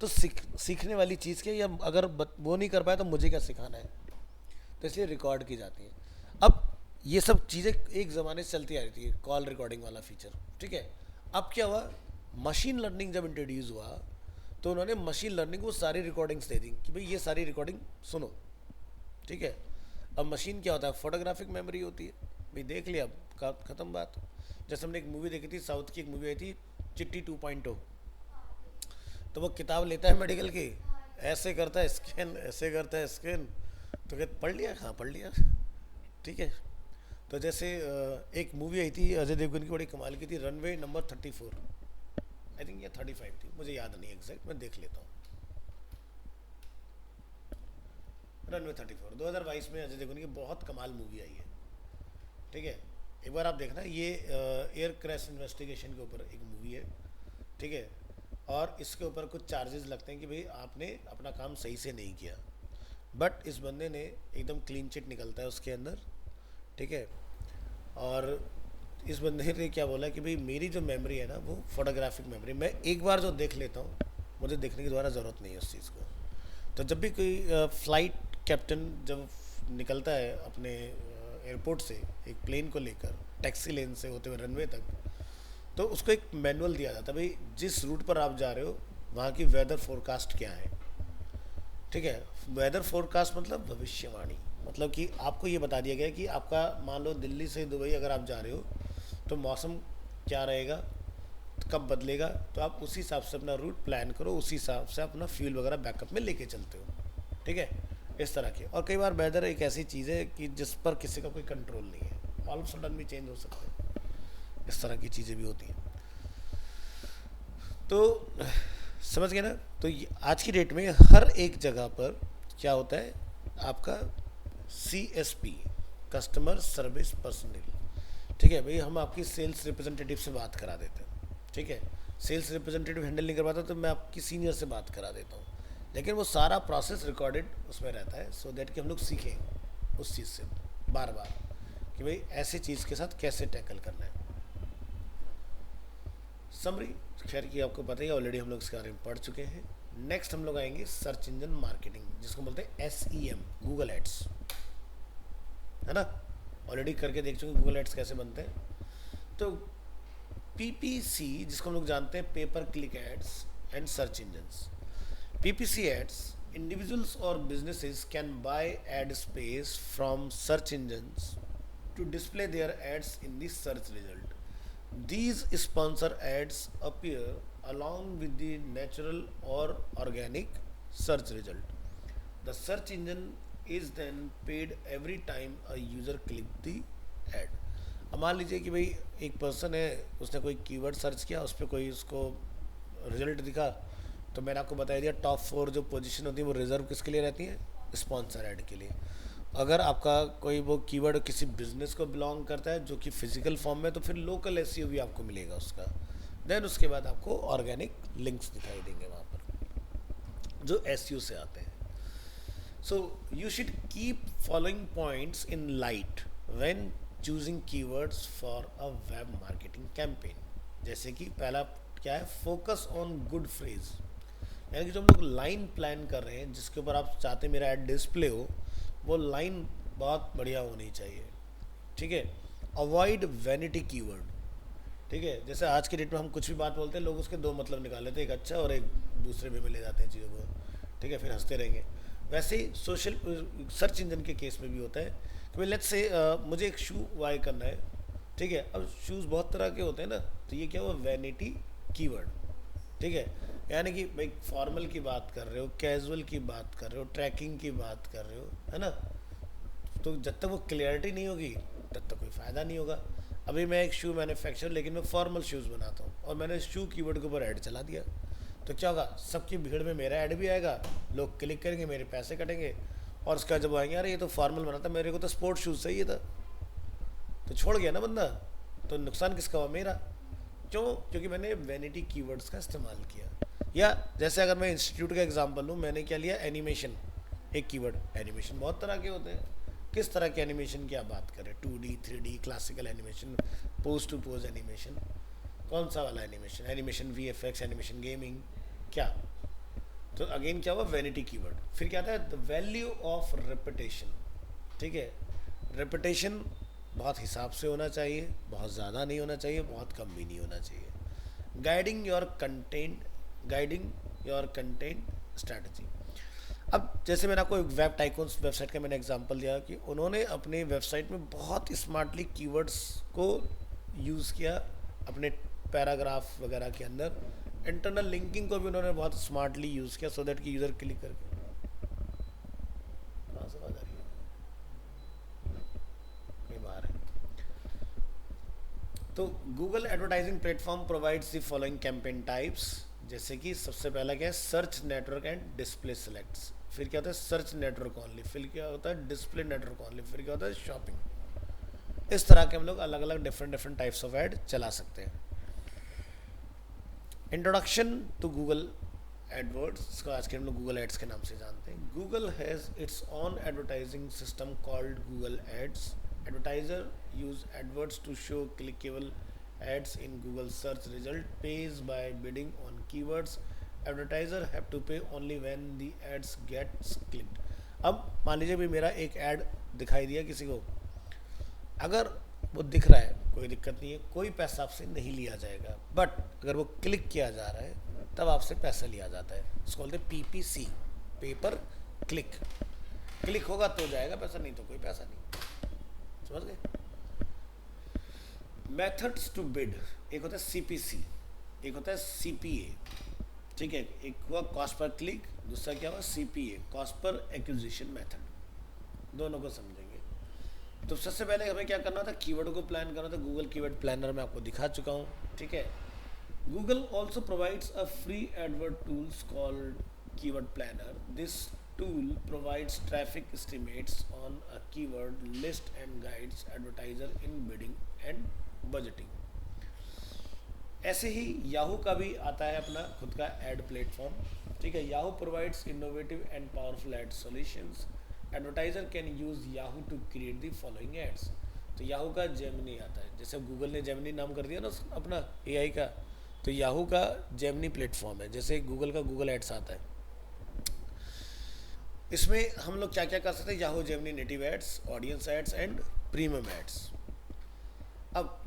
तो सीखने वाली चीज़ के, या अगर वो नहीं कर पाया तो मुझे क्या सिखाना है, तो इसलिए रिकॉर्ड की जाती है। अब ये सब चीज़ें एक ज़माने से चलती आ रही थी, कॉल रिकॉर्डिंग वाला फीचर, ठीक है। अब क्या हुआ, मशीन लर्निंग जब इंट्रोड्यूस हुआ तो उन्होंने मशीन लर्निंग को सारी रिकॉर्डिंग्स दे दी कि भाई ये सारी रिकॉर्डिंग सुनो, ठीक है। अब मशीन क्या होता है, फोटोग्राफिक मेमोरी होती है, भाई देख लिया अब ख़त्म बात। जैसे हमने एक मूवी देखी थी, साउथ की एक मूवी आई थी चिट्टी 2.0, तो वो किताब लेता है मेडिकल की, ऐसे करता है स्कैन, ऐसे करता है स्कैन, तो कहते पढ़ लिया, हाँ पढ़ लिया, ठीक है। तो जैसे एक मूवी आई थी अजय देवगन की, बड़ी कमाल की थी, रनवे नंबर 34, आई थिंक ये 35 थी, मुझे याद नहीं एग्जैक्ट, मैं देख लेता हूँ। रनवे 34 2022 में अजय देवगन की बहुत कमाल मूवी आई है, ठीक है। एक बार आप देखना, ये एयर क्रैश इन्वेस्टिगेशन के ऊपर एक मूवी है, ठीक है। और इसके ऊपर कुछ चार्जेस लगते हैं कि भाई आपने अपना काम सही से नहीं किया, बट इस बंदे ने एकदम क्लीन चिट निकलता है उसके अंदर, ठीक है। और इस बंदे ने क्या बोला कि भाई मेरी जो मेमोरी है ना वो फोटोग्राफिक मेमोरी, मैं एक बार जो देख लेता हूँ मुझे देखने की दोबारा ज़रूरत नहीं है उस चीज़ को। तो जब भी कोई फ्लाइट कैप्टन जब निकलता है अपने एयरपोर्ट से एक प्लेन को लेकर टैक्सी लेन से होते हुए रनवे तक, तो उसको एक मैनुअल दिया जाता है, भाई जिस रूट पर आप जा रहे हो वहाँ की वेदर फोरकास्ट क्या है, ठीक है। वेदर फोरकास्ट मतलब भविष्यवाणी, मतलब कि आपको ये बता दिया गया कि आपका मान लो दिल्ली से दुबई अगर आप जा रहे हो तो मौसम क्या रहेगा, कब बदलेगा, तो आप उसी हिसाब से अपना रूट प्लान करो, उसी हिसाब से अपना फ्यूल वगैरह बैकअप में लेके चलते हो, ठीक है। इस तरह के, और कई बार वेदर एक ऐसी चीज़ है कि जिस पर किसी का कोई कंट्रोल नहीं है, ऑल ऑफ सडन भी चेंज हो सकता है, इस तरह की चीज़ें भी होती हैं। तो समझ गए ना। तो आज की डेट में हर एक जगह पर क्या होता है, आपका CSP, कस्टमर सर्विस पर्सनल, ठीक है। भाई हम आपकी सेल्स रिप्रेजेंटेटिव से बात करा देते हैं, ठीक है। सेल्स रिप्रेजेंटेटिव हैंडल नहीं कर पाता तो मैं आपकी सीनियर से बात करा देता हूँ, लेकिन वो सारा प्रोसेस रिकॉर्डेड उसमें रहता है, सो दैट कि हम लोग सीखें उस चीज़ से बार बार कि भाई ऐसी चीज़ के साथ कैसे टैकल करना है। समरी खैर की आपको पता ही, ऑलरेडी हम लोग इसके बारे में पढ़ चुके हैं। नेक्स्ट हम लोग आएंगे सर्च इंजन मार्केटिंग, जिसको बोलते हैं SEM, गूगल एड्स, है ना, ऑलरेडी करके देख चुके गूगल एड्स कैसे बनते हैं। तो PPC, जिसको हम लोग जानते हैं pay per click ads and search engines, PPC ads, individuals or businesses can buy ad space from search engines to display their ads in the search result। These sponsor ads appear along with the natural or organic search result. The search engine is then paid every time a user click the ad. अब मान लीजिए कि भाई एक person है, उसने कोई keyword search किया, उस पर कोई उसको रिजल्ट दिखा, तो मैंने आपको बता दिया टॉप 4 जो पोजीशन होती है वो रिजर्व किसके लिए रहती है, स्पॉन्सर ऐड के लिए। अगर आपका कोई वो कीवर्ड किसी बिजनेस को बिलोंग करता है जो कि फिजिकल फॉर्म में, तो फिर लोकल एसईओ भी आपको मिलेगा उसका। देन उसके बाद आपको ऑर्गेनिक लिंक्स दिखाई देंगे वहाँ पर जो एसईओ से आते हैं। So you should keep following points in light when choosing keywords for a web marketing campaign। जैसे कि पहला क्या है, फोकस ऑन गुड फ्रेज, यानी कि जो हम लोग लाइन प्लान कर रहे हैं जिसके ऊपर आप चाहते हैं मेरा ऐड डिस्प्ले हो, वो लाइन बहुत बढ़िया होनी चाहिए। ठीक है। Avoid vanity keyword. ठीक है, जैसे आज के डेट में हम कुछ भी बात बोलते हैं, लोग उसके दो मतलब निकाल लेते हैं, एक अच्छा और एक दूसरे वे में ले जाते हैं चीज़ों को। ठीक है, फिर हंसते रहेंगे। वैसे ही सोशल सर्च इंजन के केस में भी होता है कि भाई लेट्स से मुझे एक शू बाय करना है। ठीक है, अब शूज़ बहुत तरह के होते हैं ना, तो ये क्या हुआ, वैनिटी कीवर्ड। ठीक है, यानी कि भाई फॉर्मल की बात कर रहे हो, कैजुअल की बात कर रहे हो, ट्रैकिंग की बात कर रहे हो, है ना, तो जब तक वो क्लियरिटी नहीं होगी तब तक कोई फ़ायदा नहीं होगा। अभी मैं एक शू मैन्युफैक्चर, लेकिन मैं फॉर्मल शूज़ बनाता हूँ और मैंने शू कीवर्ड के ऊपर ऐड चला दिया, तो क्या होगा, सबकी भीड़ में मेरा ऐड भी आएगा, लोग क्लिक करेंगे, मेरे पैसे कटेंगे, और उसका जब आएंगे यार ये तो फॉर्मल बना था, मेरे को तो स्पोर्ट्स शूज़ चाहिए था, तो छोड़ गया ना बंदा, तो नुकसान किसका हुआ, मेरा। क्यों? क्योंकि मैंने वैनिटी कीवर्ड्स का इस्तेमाल किया। या जैसे अगर मैं इंस्टीट्यूट का एग्जांपल लूँ, मैंने क्या लिया, एनिमेशन, एक कीवर्ड। एनिमेशन बहुत तरह के होते हैं, किस तरह के एनिमेशन की आप बात करें, 2D 3D classical animation, pose to pose animation, कौन सा वाला animation, animation VFX, animation gaming, क्या। तो अगेन क्या हुआ, वैनिटी कीवर्ड। फिर क्या आता है, द वैल्यू ऑफ रेपिटेशन। ठीक है, रेपिटेशन बहुत हिसाब से होना चाहिए, बहुत ज़्यादा नहीं होना चाहिए, बहुत कम भी नहीं होना चाहिए। Guiding your content strategy. अब जैसे मैंने आपको एक वेब टाइकून्स वेबसाइट का मैंने एग्जांपल दिया कि उन्होंने अपने वेबसाइट में बहुत स्मार्टली कीवर्ड्स को यूज़ किया, अपने पैराग्राफ वगैरह के अंदर इंटरनल लिंकिंग को भी उन्होंने बहुत स्मार्टली यूज़ किया, सो दैट कि यूज़र क्लिक करके, कहाँ से आवाज़ आ रही है, कहीं बाहर है। तो Google advertising platform provides the following campaign types. जैसे कि सबसे पहला क्या है, search network and display selects. फिर क्या होता है, सर्च नेटवर्क ऑनली। फिर क्या होता है, डिस्प्ले नेटवर्क ऑनली। फिर क्या होता है, शॉपिंग। इस तरह के हम लोग अलग अलग डिफरेंट टाइप्स ऑफ ऐड चला सकते हैं। इंट्रोडक्शन टू गूगल एडवर्ड्स, इसको आज के हम लोग गूगल एड्स के नाम से जानते हैं। Google has its own advertising system called Google Ads. Advertiser use AdWords to show clickable ads in Google search result, pays by bidding on keywords. Advertiser have to pay only when the ads gets clicked। अब मान लीजिए भी मेरा एक add दिखाई दिया किसी को, अगर वो दिख रहा है कोई दिक्कत नहीं है, कोई पैसा आपसे नहीं लिया जाएगा, बट अगर वो क्लिक किया जा रहा है तब आपसे पैसा लिया जाता है। इसको बोलते हैं PPC, पेपर क्लिक। क्लिक होगा तो जाएगा पैसा, नहीं तो कोई पैसा नहीं। समझ गए। मेथड्स टू बिड, एक होता है CPC, एक होता है CPA। ठीक है, एक हुआ कॉस्ट पर क्लिक, दूसरा क्या हुआ CPA, cost per acquisition method. दोनों को समझेंगे। तो सबसे पहले हमें क्या करना था, कीवर्ड को प्लान करना था। गूगल कीवर्ड प्लानर मैं आपको दिखा चुका हूँ। ठीक है, Google also provides a free AdWord tools called keyword planner. This tool provides traffic estimates on a keyword list and guides advertiser in bidding and budgeting। ऐसे ही याहू का भी आता है अपना खुद का एड प्लेटफॉर्म। ठीक है, Yahoo provides innovative and powerful ad solutions. Advertiser can use Yahoo to create the following ads. तो याहू का जेमिनी आता है, जैसे गूगल ने जेमिनी नाम कर दिया ना अपना AI का, तो याहू का जेमिनी प्लेटफॉर्म है, जैसे गूगल का गूगल एड्स आता है। इसमें हम लोग क्या क्या कर सकते हैं, Yahoo Gemini native ads, audience ads and premium ads. अब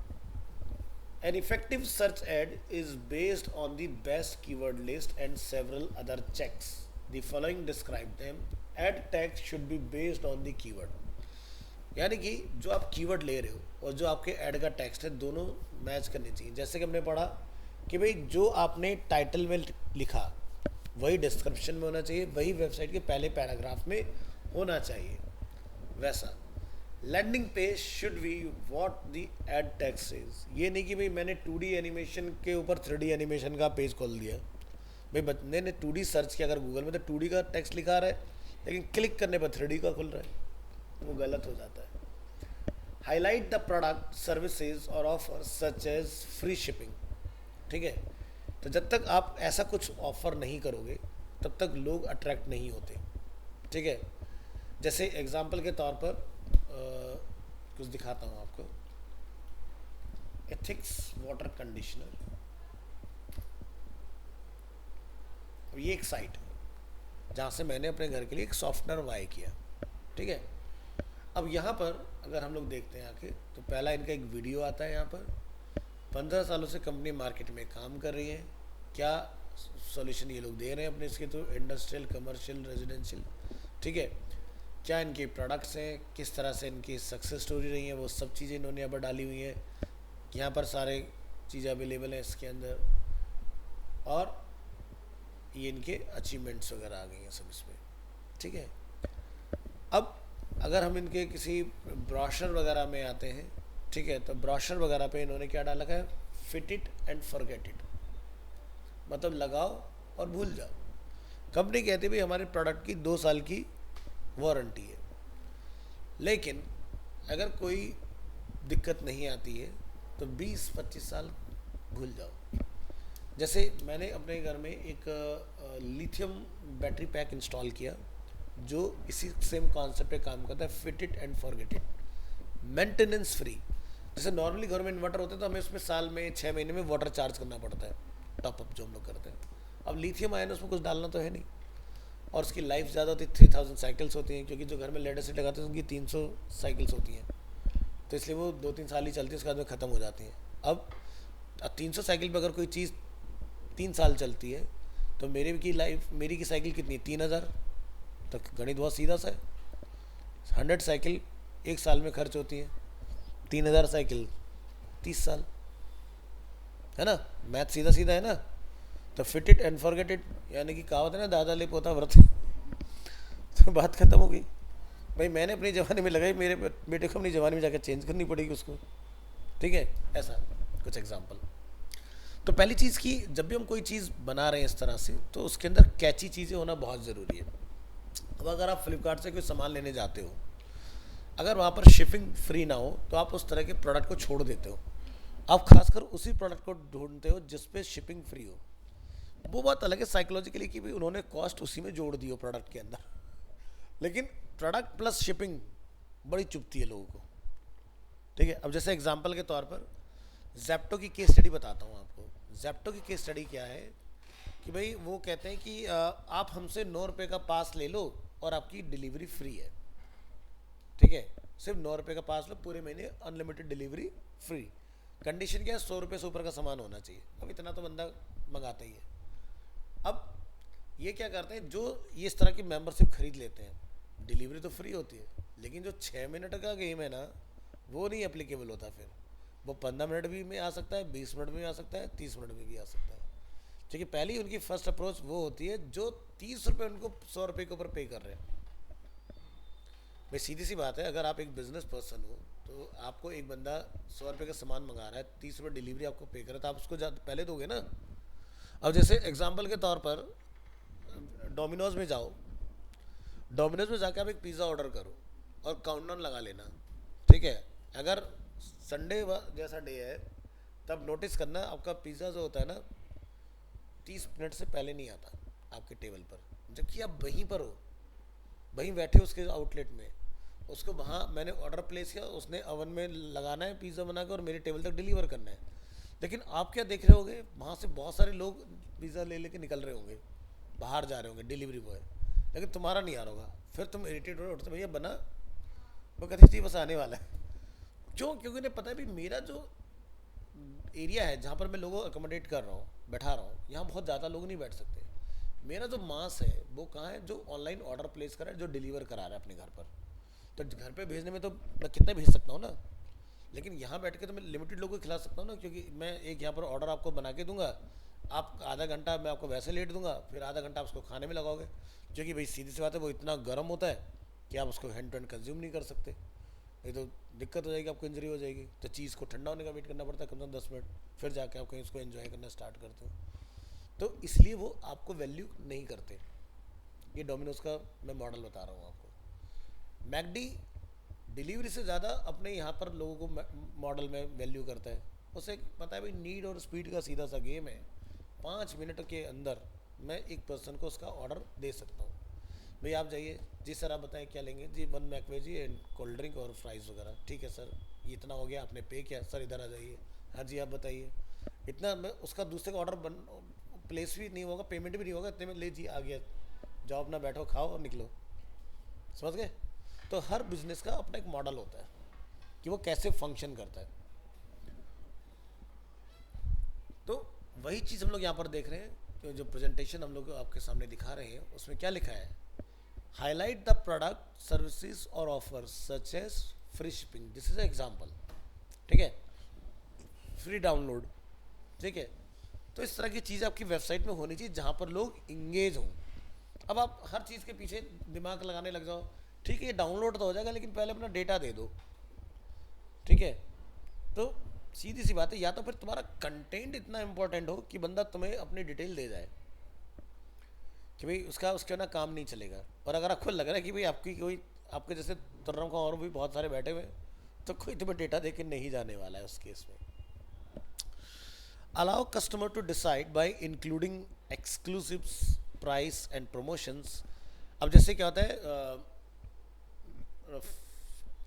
an effective search ad is based on the best keyword list and several other checks. The following describe them. Ad text should be based on the keyword. यानी कि जो आप keyword ले रहे हो और जो आपके ऐड का टेक्स्ट है दोनों मैच करने चाहिए। जैसे कि हमने पढ़ा कि भाई जो आपने टाइटल में लिखा वही डिस्क्रिप्शन में होना चाहिए, वही वेबसाइट के पहले पैराग्राफ में होना चाहिए। वैसा landing page should be what the ad text is. ये नहीं कि भाई मैंने 2D एनिमेशन के ऊपर 3D एनिमेशन का पेज खोल दिया। भाई बंदे ने 2D सर्च किया अगर गूगल में तो 2D का टेक्स्ट लिखा रहा है, लेकिन क्लिक करने पर 3D का खुल रहा है, वो गलत हो जाता है। Highlight the product services or offer such as free shipping. ठीक है, तो जब तक आप ऐसा कुछ ऑफर नहीं करोगे तब तक लोग अट्रैक्ट नहीं होते। ठीक है, जैसे एग्जांपल के तौर पर कुछ दिखाता हूँ आपको। एथिक्स वाटर कंडीशनर, ये एक साइट है जहाँ से मैंने अपने घर के लिए एक सॉफ्टवेयर बाय किया। ठीक है, अब यहाँ पर अगर हम लोग देखते हैं आके तो पहला इनका एक वीडियो आता है। यहाँ पर 15 सालों से कंपनी मार्केट में काम कर रही है, क्या सॉल्यूशन ये लोग दे रहे हैं अपने इसके तो इंडस्ट्रियल, कमर्शियल, रेजिडेंशियल। ठीक है, क्या इनके प्रोडक्ट्स हैं, किस तरह से इनकी सक्सेस स्टोरी रही है, वो सब चीज़ें इन्होंने यहाँ पर डाली हुई हैं। यहाँ पर सारे चीज़ें अवेलेबल हैं इसके अंदर, और ये इनके अचीवमेंट्स वगैरह आ गई हैं सब इसमें। ठीक है, अब अगर हम इनके किसी ब्रोशर वगैरह में आते हैं, ठीक है, तो ब्रोशर वगैरह पे इन्होंने क्या डाला है, fit it and forget it, मतलब लगाओ और भूल जाओ। कंपनी कहती है भाई हमारे प्रोडक्ट की 2 साल की वारंटी है, लेकिन अगर कोई दिक्कत नहीं आती है तो 20-25 साल भूल जाओ। जैसे मैंने अपने घर में एक लिथियम बैटरी पैक इंस्टॉल किया जो इसी सेम कॉन्सेप्ट पे काम करता है, fit it and forget it, maintenance free. जैसे नॉर्मली घर में इन्वर्टर होते हैं तो हमें उसमें साल में 6 महीने में वाटर चार्ज करना पड़ता है, टॉपअप जो हम लोग करते हैं। अब लिथियम आयन उसमें कुछ डालना तो है नहीं, और उसकी लाइफ ज़्यादा होती है, 3000 साइकिल्स होती हैं, क्योंकि जो घर में लेड एसिड लगाते हैं उनकी 300 साइकिल्स होती हैं, तो इसलिए वो 2-3 साल ही चलती है, उसके बाद में ख़त्म हो जाती हैं। अब 300 साइकिल पर अगर कोई चीज़ 3 साल चलती है तो मेरी की साइकिल कितनी है, 3000। तो गणित बहुत सीधा सा है, 100 साइकिल 1 साल में खर्च होती है, 3000 साइकिल 30 साल, है ना, मैथ सीधा सीधा है ना। तो fit it and forget it, यानी कि कहावत है ना, दादा ले पोता व्रत तो बात खत्म हो गई। भाई मैंने अपनी जवानी में लगाई, मेरे बेटे को अपनी जवानी में जाकर चेंज करनी पड़ेगी उसको। ठीक है, ऐसा कुछ एग्जाम्पल। तो पहली चीज़ कि जब भी हम कोई चीज़ बना रहे हैं इस तरह से तो उसके अंदर कैची चीज़ें होना बहुत ज़रूरी है। अब अगर आप फ्लिपकार्ट से कोई सामान लेने जाते हो, अगर वहाँ पर शिपिंग फ्री ना हो तो आप उस तरह के प्रोडक्ट को छोड़ देते हो, आप खासकर उसी प्रोडक्ट को ढूंढते हो जिस पे शिपिंग फ्री हो। वो बात अलग है साइकोलॉजिकली कि भाई उन्होंने कॉस्ट उसी में जोड़ दी हो प्रोडक्ट के अंदर, लेकिन प्रोडक्ट प्लस शिपिंग बड़ी चुभती है लोगों को। ठीक है, अब जैसे एग्जांपल के तौर पर ज़ेप्टो की केस स्टडी बताता हूँ आपको। ज़ेप्टो की केस स्टडी क्या है कि भाई वो कहते हैं कि आप हमसे 9 रुपये का पास ले लो और आपकी डिलीवरी फ्री है। ठीक है, सिर्फ 9 रुपये का पास लो, पूरे महीने अनलिमिटेड डिलीवरी फ्री। कंडीशन क्या है, 100 रुपये से ऊपर का सामान होना चाहिए। अब इतना तो बंदा मंगाता ही है। अब ये क्या करते हैं, जो ये इस तरह की मेंबरशिप खरीद लेते हैं, डिलीवरी तो फ्री होती है, लेकिन जो 6 मिनट का गेम है ना वो नहीं एप्लीकेबल होता। फिर वो 15 मिनट भी में आ सकता है, 20 मिनट में आ सकता है, 30 मिनट में भी आ सकता है। क्योंकि पहली उनकी फर्स्ट अप्रोच वो होती है जो 30 रुपये उनको 100 रुपये के ऊपर पे कर रहे हैं। भाई सीधी सी बात है, अगर आप एक बिजनेस पर्सन हो तो आपको एक बंदा 100 रुपये का सामान मंगा रहा है, 30 रुपये डिलीवरी आपको पे कर रहा है, तो आप उसको पहले दोगे ना। अब जैसे एग्जांपल के तौर पर डोमिनोज़ में जाओ, डोमिनोज़ में जाकर आप एक पिज़्ज़ा ऑर्डर करो और काउंटडाउन लगा लेना। ठीक है, अगर संडे जैसा डे है तब नोटिस करना आपका पिज़्ज़ा जो होता है ना 30 मिनट से पहले नहीं आता आपके टेबल पर, जबकि आप वहीं पर हो, वहीं बैठे उसके आउटलेट में। उसको वहाँ मैंने ऑर्डर प्लेस किया, उसने ओवन में लगाना है पिज़्ज़ा बनाकर और मेरे टेबल तक डिलीवर करना है। लेकिन आप क्या देख रहे होंगे, वहाँ से बहुत सारे लोग पिज़्ज़ा ले लेके निकल रहे होंगे, बाहर जा रहे होंगे डिलीवरी बॉय, लेकिन तुम्हारा नहीं आ रहा होगा। फिर तुम इरिटेट हो उठते, भैया बना, वो कहते जी बस आने वाला है। क्यों? क्योंकि उन्हें पता है भी मेरा जो एरिया है जहाँ पर मैं लोगों को अकोमोडेट कर रहा हूँ, बैठा रहा हूँ, यहाँ बहुत ज़्यादा लोग नहीं बैठ सकते। मेरा जो मास है वो कहाँ है, जो ऑनलाइन ऑर्डर प्लेस कर रहा है, जो डिलीवर करा रहा है अपने घर पर। तो घर पे भेजने में तो मैं कितने भेज सकता हूँ ना, लेकिन यहाँ बैठ के तो मैं लिमिटेड लोगों को खिला सकता हूँ ना, क्योंकि मैं एक यहाँ पर ऑर्डर आपको बना के दूंगा, आप आधा घंटा मैं आपको वैसे लेट दूंगा, फिर आधा घंटा आप उसको खाने में लगाओगे, क्योंकि भाई सीधी सी बात है वो इतना गर्म होता है कि आप उसको हैंड टू हैंड कंज्यूम नहीं कर सकते, नहीं तो दिक्कत हो जाएगी, आपको इंजरी हो जाएगी। तो चीज़ को ठंडा होने का वेट करना पड़ता है कम से कम 10 मिनट, फिर जाके आप कहीं उसको एंजॉय करना स्टार्ट करते हो। तो इसलिए वो आपको वैल्यू नहीं करते। ये डोमिनोज का मैं मॉडल बता रहा हूँ आपको। मैकडी डिलीवरी से ज़्यादा अपने यहाँ पर लोगों को मॉडल में वैल्यू करता है। उसे पता है भाई नीड और स्पीड का सीधा सा गेम है, 5 मिनट के अंदर मैं एक पर्सन को उसका ऑर्डर दे सकता हूँ। भाई आप जाइए, जी सर आप बताएं क्या लेंगे, जी 1 McVeggie and cold drink और फ्राइज़ वगैरह, ठीक है सर ये इतना हो गया, आपने पे किया, सर इधर आ जाइए, हाँ जी आप बताइए, इतना मैं उसका दूसरे का ऑर्डर बन प्लेस भी नहीं होगा, पेमेंट भी नहीं होगा, इतने में ले जी आ गया, जाओ अपना बैठो खाओ और निकलो। समझ गए? तो हर बिजनेस का अपना एक मॉडल होता है कि वो कैसे फंक्शन करता है। तो वही चीज़ हम लोग यहाँ पर देख रहे हैं कि जो प्रेजेंटेशन हम लोग आपके सामने दिखा रहे हैं उसमें क्या लिखा है, highlight the product services or offers such as free shipping, this is example, ठीक है, फ्री डाउनलोड, ठीक है। तो इस तरह की चीज़ आपकी वेबसाइट में होनी चाहिए जहाँ पर लोग इंगेज हों। अब आप हर चीज़ के पीछे दिमाग लगाने लग जाओ, ठीक है ये डाउनलोड तो हो जाएगा लेकिन पहले अपना डेटा दे दो, ठीक है। तो सीधी सी बात है, या तो फिर तुम्हारा कंटेंट इतना इंपॉर्टेंट हो कि बंदा तुम्हें अपनी डिटेल दे जाए कि भाई उसका उसके बिना काम नहीं चलेगा। और अगर आपको लग रहा है कि भाई आपकी कोई आपके जैसे तुर्रम का और भी बहुत सारे बैठे हुए हैं, तो कोई तुम्हें डेटा दे के नहीं जाने वाला है उस केस में। Allow customer to decide by including exclusives price and promotions. अब जैसे क्या होता है,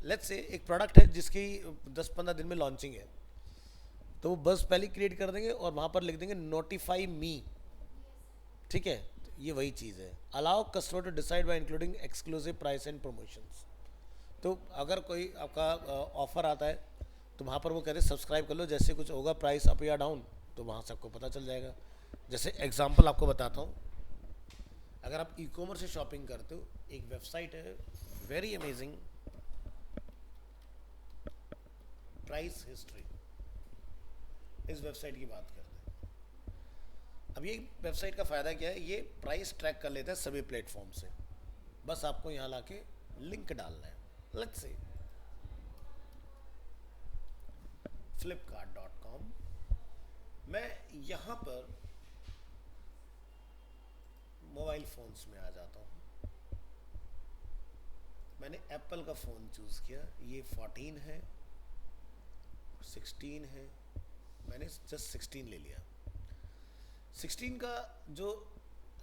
लेट्स से एक प्रोडक्ट है जिसकी 10-15 दिन में लॉन्चिंग है, तो वो बस पहले क्रिएट कर देंगे और वहाँ पर लिख देंगे नोटिफाई मी, ठीक है। तो ये वही चीज़ है, allow customer to decide by including exclusive price and promotions. तो अगर कोई आपका ऑफर आता है तो वहाँ पर वो कहते हैं सब्सक्राइब कर लो, जैसे कुछ होगा प्राइस अप या डाउन तो वहाँ से आपको पता चल जाएगा। जैसे एग्जांपल आपको बताता हूँ, अगर आप ई कॉमर्स से शॉपिंग करते हो, एक वेबसाइट है वेरी अमेजिंग, प्राइस हिस्ट्री, इस वेबसाइट की बात करते हैं। अब ये वेबसाइट का फ़ायदा क्या है, ये प्राइस ट्रैक कर लेता है सभी प्लेटफॉर्म से, बस आपको यहाँ लाके लिंक डालना है। लेट्स से flipkart.com, मैं यहाँ पर मोबाइल फ़ोन्स में आ जाता हूँ। मैंने एप्पल का फ़ोन चूज़ किया, ये 14 है, 16 है, मैंने जस्ट 16 ले लिया। 16 का जो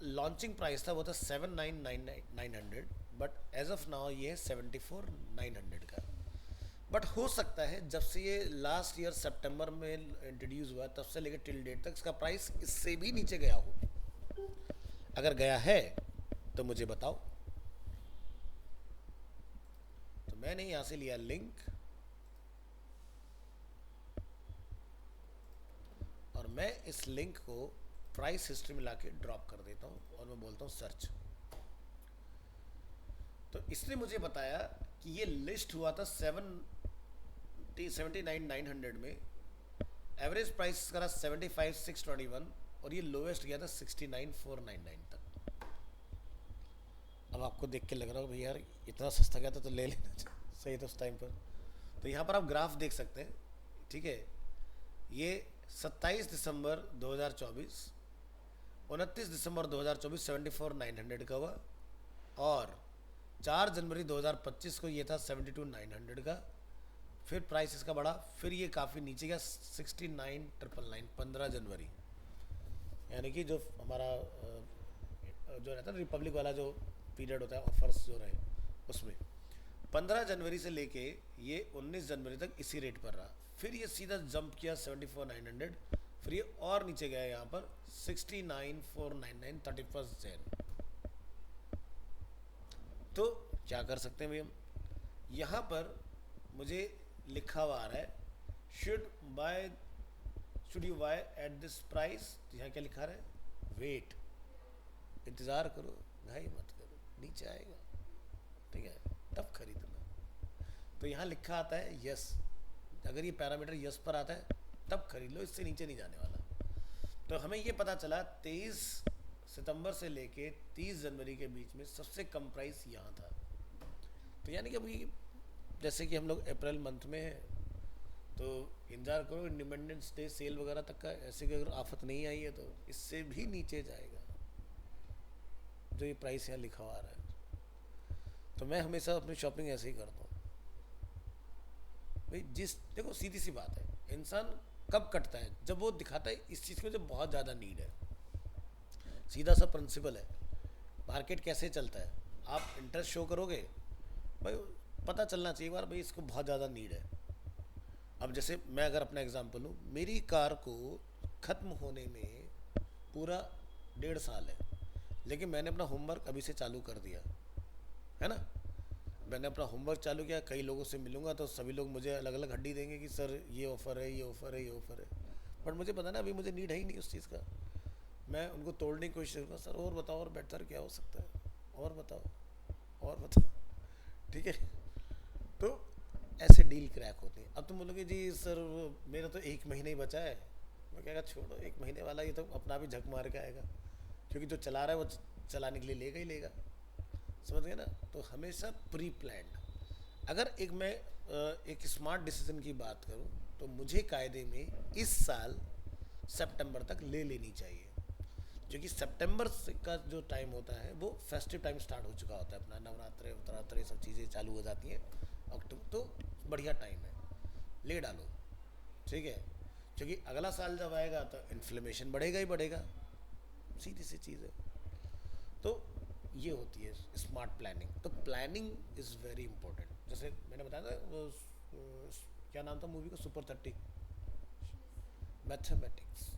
लॉन्चिंग प्राइस था वो था 7,999, बट एज ऑफ नाउ ये है 74,900 का। बट हो सकता है जब से ये लास्ट ईयर सितंबर में इंट्रोड्यूस हुआ तब से लेकर टिल डेट तक इसका प्राइस इससे भी नीचे गया हो। अगर गया है तो मुझे बताओ। तो मैंने यहाँ से लिया लिंक और मैं इस लिंक को प्राइस हिस्ट्री में लाके ड्रॉप कर देता हूँ और मैं बोलता हूँ सर्च। तो इसने मुझे बताया कि ये लिस्ट हुआ था 79,900 में, एवरेज प्राइस करा 75,621 और ये लोवेस्ट गया था 69,499 तक। अब आपको देख के लग रहा हो भाई यार इतना सस्ता गया था तो ले लेना सही था उस टाइम पर। तो यहाँ पर आप ग्राफ देख सकते हैं, ठीक है। ये 27 दिसंबर 2024, 29 दिसंबर 2024 74,900 का हुआ, और 4 जनवरी 2025 को ये था 72,900 का। फिर प्राइस इसका बढ़ा, फिर ये काफ़ी नीचे गया 69,999 15 जनवरी, यानी कि जो हमारा जो रहता है रिपब्लिक वाला जो पीरियड होता है ऑफर्स जो रहे उसमें 15 जनवरी से लेके ये 19 जनवरी तक इसी रेट पर रहा। फिर ये सीधा जंप किया 74,900, फिर ये और नीचे गया यहाँ पर 69,499 31 जैन। तो क्या कर सकते हैं भाई हम, यहाँ पर मुझे लिखा हुआ आ रहा है should you by at this price. यहाँ क्या लिखा रहा है, वेट, इंतज़ार करो, घाई मत करो, नीचे आएगा, ठीक है, तब खरीदना। तो यहाँ लिखा आता है यस। अगर ये पैरामीटर यस पर आता है तब खरीद लो, इससे नीचे नहीं जाने वाला। तो हमें ये पता चला 23 सितंबर से लेके 30 जनवरी के बीच में सबसे कम प्राइस यहाँ था। तो यानी कि अभी जैसे कि हम लोग अप्रैल मंथ में हैं, तो इंतज़ार करो इंडिपेंडेंस डे सेल वगैरह तक का। ऐसे कि अगर आफत नहीं आई है तो इससे भी नीचे जाएगा जो ये प्राइस यहाँ लिखा हुआ है। तो मैं हमेशा अपनी शॉपिंग ऐसे ही करता हूँ भाई। देखो सीधी सी बात है, इंसान कब कटता है? जब वो दिखाता है इस चीज़ को जब बहुत ज़्यादा नीड है। सीधा सा प्रिंसिपल है, मार्केट कैसे चलता है, आप इंटरेस्ट शो करोगे भाई, पता चलना चाहिए बार भाई इसको बहुत ज़्यादा नीड है। अब जैसे मैं अगर अपना एग्जांपल लूँ, मेरी कार को ख़त्म होने में पूरा 1.5 साल है, लेकिन मैंने अपना होमवर्क अभी से चालू कर दिया है ना। मैंने अपना होमवर्क चालू किया, कई लोगों से मिलूंगा तो सभी लोग मुझे अलग अलग हड्डी देंगे कि सर ये ऑफ़र है, ये ऑफ़र है, ये ऑफ़र है। बट मुझे पता ना अभी मुझे नीड है ही नहीं उस चीज़ का। मैं उनको तोड़ने की कोशिश करूँगा, सर और बताओ और बेहतर क्या हो सकता है, और बताओ और बताओ, ठीक है। तो ऐसे डील क्रैक होते हैं। अब तुम बोलोगे जी सर मेरा तो 1 महीने ही बचा है, मैं कहेगा छोड़ो 1 महीने वाला, ये तो अपना भी झक मार के आएगा, क्योंकि जो चला रहा है वो चलाने के लिए लेगा ही लेगा, समझ गए ना। तो हमेशा प्री प्लान्ड। अगर मैं एक स्मार्ट डिसीजन की बात करूं तो मुझे कायदे में इस साल सितंबर तक ले लेनी चाहिए, क्योंकि सितंबर का जो टाइम होता है वो फेस्टिव टाइम स्टार्ट हो चुका होता है, अपना नवरात्रे उत्तरात्रे सब चीज़ें चालू हो जाती हैं। अक्टूबर तो बढ़िया टाइम है, ले डालो, ठीक है। क्योंकि अगला साल जब आएगा तो इन्फ्लेमेशन बढ़ेगा ही बढ़ेगा, सीधी सी चीज़ है। तो ये होती है स्मार्ट प्लानिंग। तो प्लानिंग इज़ वेरी इंपॉर्टेंट। जैसे मैंने बताया था वो क्या नाम था मूवी का, सुपर 30, मैथमेटिक्स।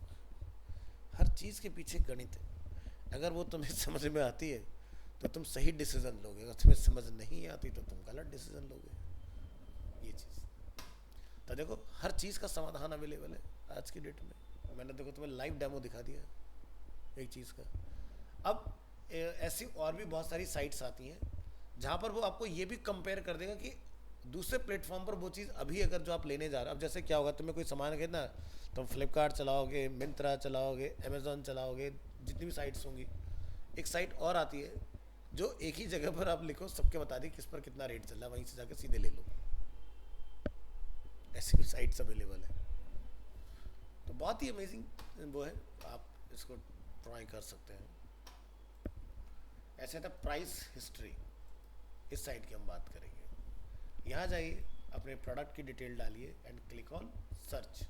हर चीज़ के पीछे गणित है। अगर वो तुम्हें समझ में आती है तो तुम सही डिसीजन लोगे, अगर तुम्हें समझ नहीं आती तो तुम गलत डिसीजन लोगे, ये चीज़। तो देखो हर चीज़ का समाधान अवेलेबल है आज की डेट में। मैंने देखो तुम्हें लाइव डेमो दिखा दिया एक चीज़ का। अब ऐसी और भी बहुत सारी साइट्स आती हैं जहाँ पर वो आपको ये भी कंपेयर कर देगा कि दूसरे प्लेटफॉर्म पर वो चीज़ अभी अगर जो आप लेने जा रहे हो। अब जैसे क्या होगा, तुम्हें कोई सामान खरीदना, तुम फ्लिपकार्ट चलाओगे, मिंत्रा चलाओगे, अमेज़ॉन चलाओगे, जितनी भी साइट्स होंगी, एक साइट और आती है जो एक ही जगह पर आप लिखो सबके बता दी किस पर कितना रेट चल रहा है, वहीं से जाकर सीधे ले लो। ऐसी भी साइट्स अवेलेबल है। तो बहुत ही अमेजिंग वो है, आप इसको ट्राई कर सकते हैं। ऐसे था प्राइस हिस्ट्री, इस साइट की हम बात करेंगे। यहाँ जाइए, अपने प्रोडक्ट की डिटेल डालिए एंड क्लिक ऑन सर्च।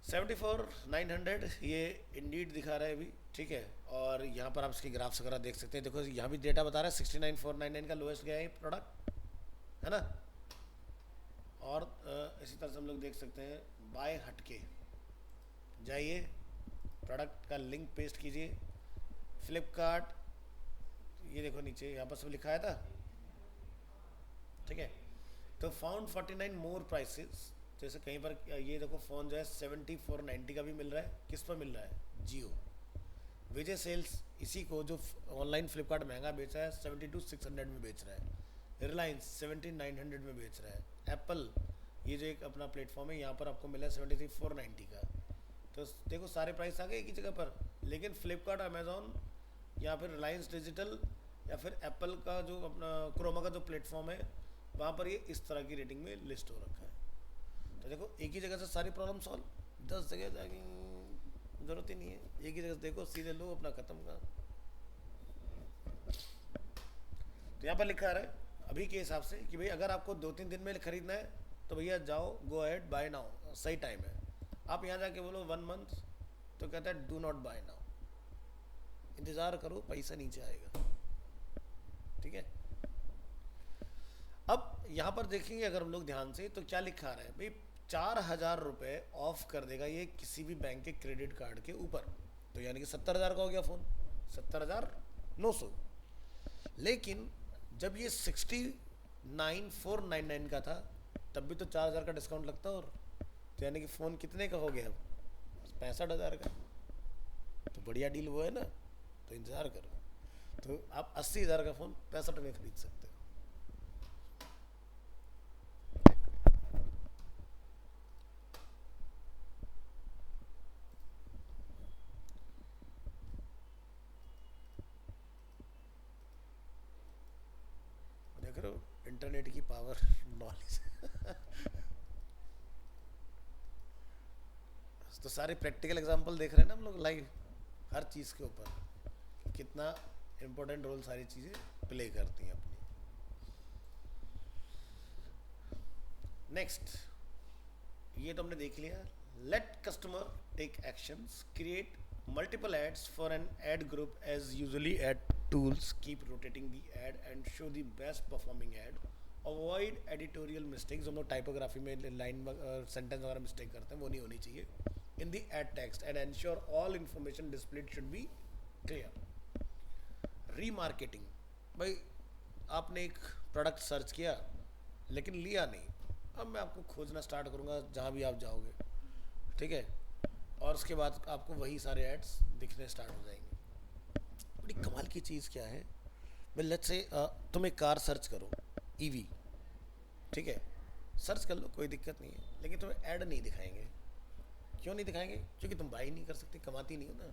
74,900 ये इंडीड दिखा रहा है अभी, ठीक है। और यहाँ पर आप इसकी ग्राफ्स वगैरह देख सकते हैं। देखो यहाँ भी डेटा बता रहा है 69,499 का लोएस्ट गया है प्रोडक्ट, है ना। और इसी तरह से हम लोग देख सकते हैं बाय हटके, जाइए प्रोडक्ट का लिंक पेस्ट कीजिए। फ्लिपकार्ट, ये देखो नीचे यहाँ पर सब लिखा है था, ठीक है। तो फाउंड 49 मोर प्राइसेस। जैसे कहीं पर ये देखो फ़ोन जो है 7490 का भी मिल रहा है, किस पर मिल रहा है, जियो। विजय सेल्स इसी को जो ऑनलाइन फ्लिपकार्ट महंगा बेच रहा है 72,600 में बेच रहा है। रिलायंस 17,900 में बेच रहा है। एप्पल ये जो एक अपना प्लेटफॉर्म है यहाँ पर आपको मिला है 73,490 का। तो देखो सारे प्राइस आ गए एक ही जगह पर। लेकिन फ्लिपकार्ट, अमेज़ॉन या फिर रिलायंस डिजिटल या फिर एप्पल का जो अपना क्रोमा का जो प्लेटफॉर्म है वहाँ पर ये इस तरह की रेटिंग में लिस्ट हो रखा है। तो देखो एक ही जगह से सारी प्रॉब्लम सॉल्व, 10 जगह जाने जरूरत ही नहीं है, एक ही जगह से देखो सीधे लो अपना ख़त्म का। तो यहाँ पर लिखा रहा है अभी के हिसाब से कि भाई अगर आपको 2-3 दिन में खरीदना है तो भैया जाओ, गो अहेड, बाय नाउ, सही टाइम है। आप यहाँ जाके बोलो 1 मंथ तो कहता है डू नॉट बाय नाउ, इंतज़ार करो, पैसा नीचे आएगा, ठीक है। अब यहाँ पर देखेंगे अगर हम लोग ध्यान से तो क्या लिखा रहा है भाई, 4,000 रुपये ऑफ कर देगा ये किसी भी बैंक के क्रेडिट कार्ड के ऊपर। तो यानी कि 70,000 का हो गया फ़ोन, 70,900। लेकिन जब ये 69,499 का था तब भी तो 4,000 का डिस्काउंट लगता। और तो यानी कि फ़ोन कितने का हो गया, 65,000 का। तो बढ़िया डील वो है ना, तो इंतज़ार करो। तो आप 80,000 का फ़ोन 65 में खरीद सकते हो। इंटरनेट की पावर, नॉलेज। तो सारे प्रैक्टिकल एग्जांपल देख रहे हैं ना हम लोग लाइव, हर चीज़ के ऊपर कितना इम्पोर्टेंट रोल सारी चीज़ें प्ले करती हैं अपनी। नेक्स्ट, ये तो हमने देख लिया। Let customer take actions, create multiple ads for an ad group as usually ad tools, keep rotating the ad and show the best performing ad, avoid editorial mistakes, हम लोग टाइपोग्राफी में लाइन सेंटेंस वगैरह mistake करते हैं, वो नहीं होनी चाहिए in the ad text, and ensure all information displayed should be clear. Remarketing, भाई आपने एक प्रोडक्ट सर्च किया लेकिन लिया नहीं, अब मैं आपको खोजना स्टार्ट करूँगा जहाँ भी आप जाओगे, ठीक है, और उसके बाद आपको वही सारे एड्स दिखने स्टार्ट हो जाएंगे। बड़ी कमाल की चीज़ क्या है, मैं लेट्स से तुम एक कार सर्च करो, ईवी, ठीक है, सर्च कर लो, कोई दिक्कत नहीं है, लेकिन तुम्हें ऐड नहीं दिखाएंगे। क्यों नहीं दिखाएंगे? क्योंकि तुम बाई नहीं कर सकते, कमाती नहीं हो ना।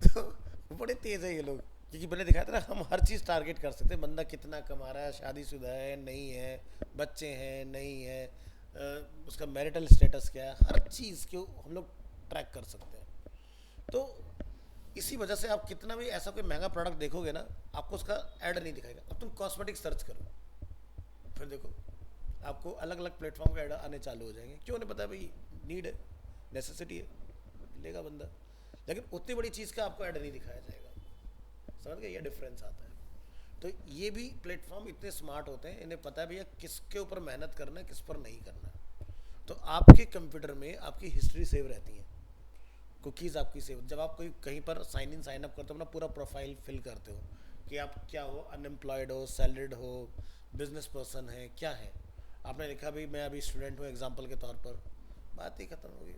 तो बड़े तेज़ है ये लोग, क्योंकि मैंने दिखाया था ना, हम हर चीज़ टारगेट कर सकते हैं, बंदा कितना कमा रहा है, शादीशुदा है नहीं है, बच्चे हैं नहीं है, उसका मैरिटल स्टेटस क्या है, हर चीज़ को हम लोग ट्रैक कर सकते हैं। तो इसी वजह से आप कितना भी ऐसा कोई महंगा प्रोडक्ट देखोगे ना, आपको उसका ऐड नहीं दिखाएगा। अब तुम कॉस्मेटिक सर्च करो, फिर देखो आपको अलग अलग प्लेटफॉर्म के ऐड आने चालू हो जाएंगे। क्यों? नहीं पता भाई, नीड है, नेसेसिटी है, लेगा बंदा, लेकिन उतनी बड़ी चीज़ का आपको ऐड नहीं दिखाया जाएगा। समझ गए? ये डिफरेंस आता है। तो ये भी प्लेटफॉर्म इतने स्मार्ट होते हैं, इन्हें पता है भैया किसके ऊपर मेहनत करना है, किस पर नहीं करना है। तो आपके कंप्यूटर में आपकी हिस्ट्री सेव रहती है, कुकीज़ आपकी सेव। जब आप कोई कहीं पर साइन इन साइन अप करते हो, अपना पूरा प्रोफाइल फिल करते हो कि आप क्या हो, अनएम्प्लॉयड हो, सैलरीड हो, बिजनेस पर्सन है, क्या है, आपने लिखा भाई मैं अभी स्टूडेंट हूँ एग्जाम्पल के तौर पर, बात ही खत्म हो गई।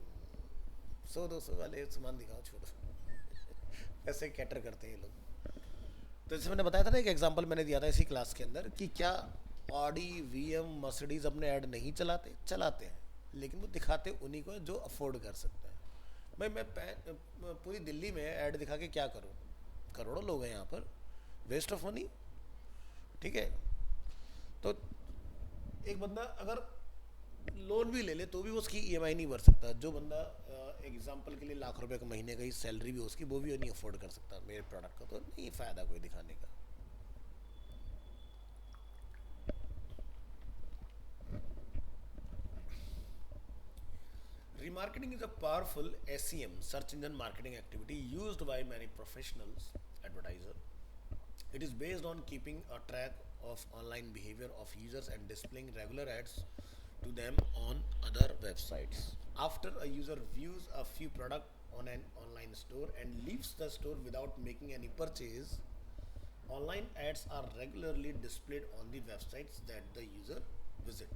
100-200 वाले सामान दिखाओ, छोड़ो। ऐसे कैटर करते हैं ये लोग। तो जैसे मैंने बताया था ना, एक एग्जांपल मैंने दिया था इसी क्लास के अंदर कि क्या ऑडी, वीएम, मर्सिडीज अपने ऐड नहीं चलाते? चलाते हैं, लेकिन वो दिखाते उन्हीं को जो अफोर्ड कर सकते हैं। भाई मैं पूरी दिल्ली में ऐड दिखा के क्या करूँ? करोड़ों लोग हैं यहाँ पर, वेस्ट ऑफ मनी, ठीक है। तो एक बंदा अगर लोन भी ले ले तो भी वो उसकी ईएमआई नहीं भर सकता। जो बंदा एग्जाम्पल के लिए लाख रुपए का महीने का ही सैलरी भी उसकी, वो भी नहीं अफोर्ड कर सकता मेरे प्रोडक्ट का, तो नहीं फ़ायदा कोई दिखाने का। Remarketing is a powerful SEM, search engine marketing activity, used by many professionals, advertisers. It is based on keeping a track of online behavior of users and displaying regular ads to them on other websites. After a user views a few products on an online store and leaves the store without making any purchase, online ads are regularly displayed on the websites that the user visit.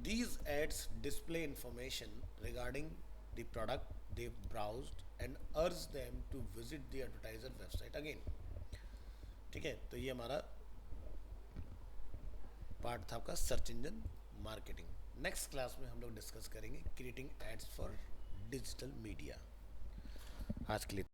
These ads display information regarding the product they browsed and urge them to visit the advertiser website again. ठीक है, तो ये हमारा part था आपका search engine marketing. Next class में हम लोग डिस्कस करेंगे creating ads for digital media. आज के लिए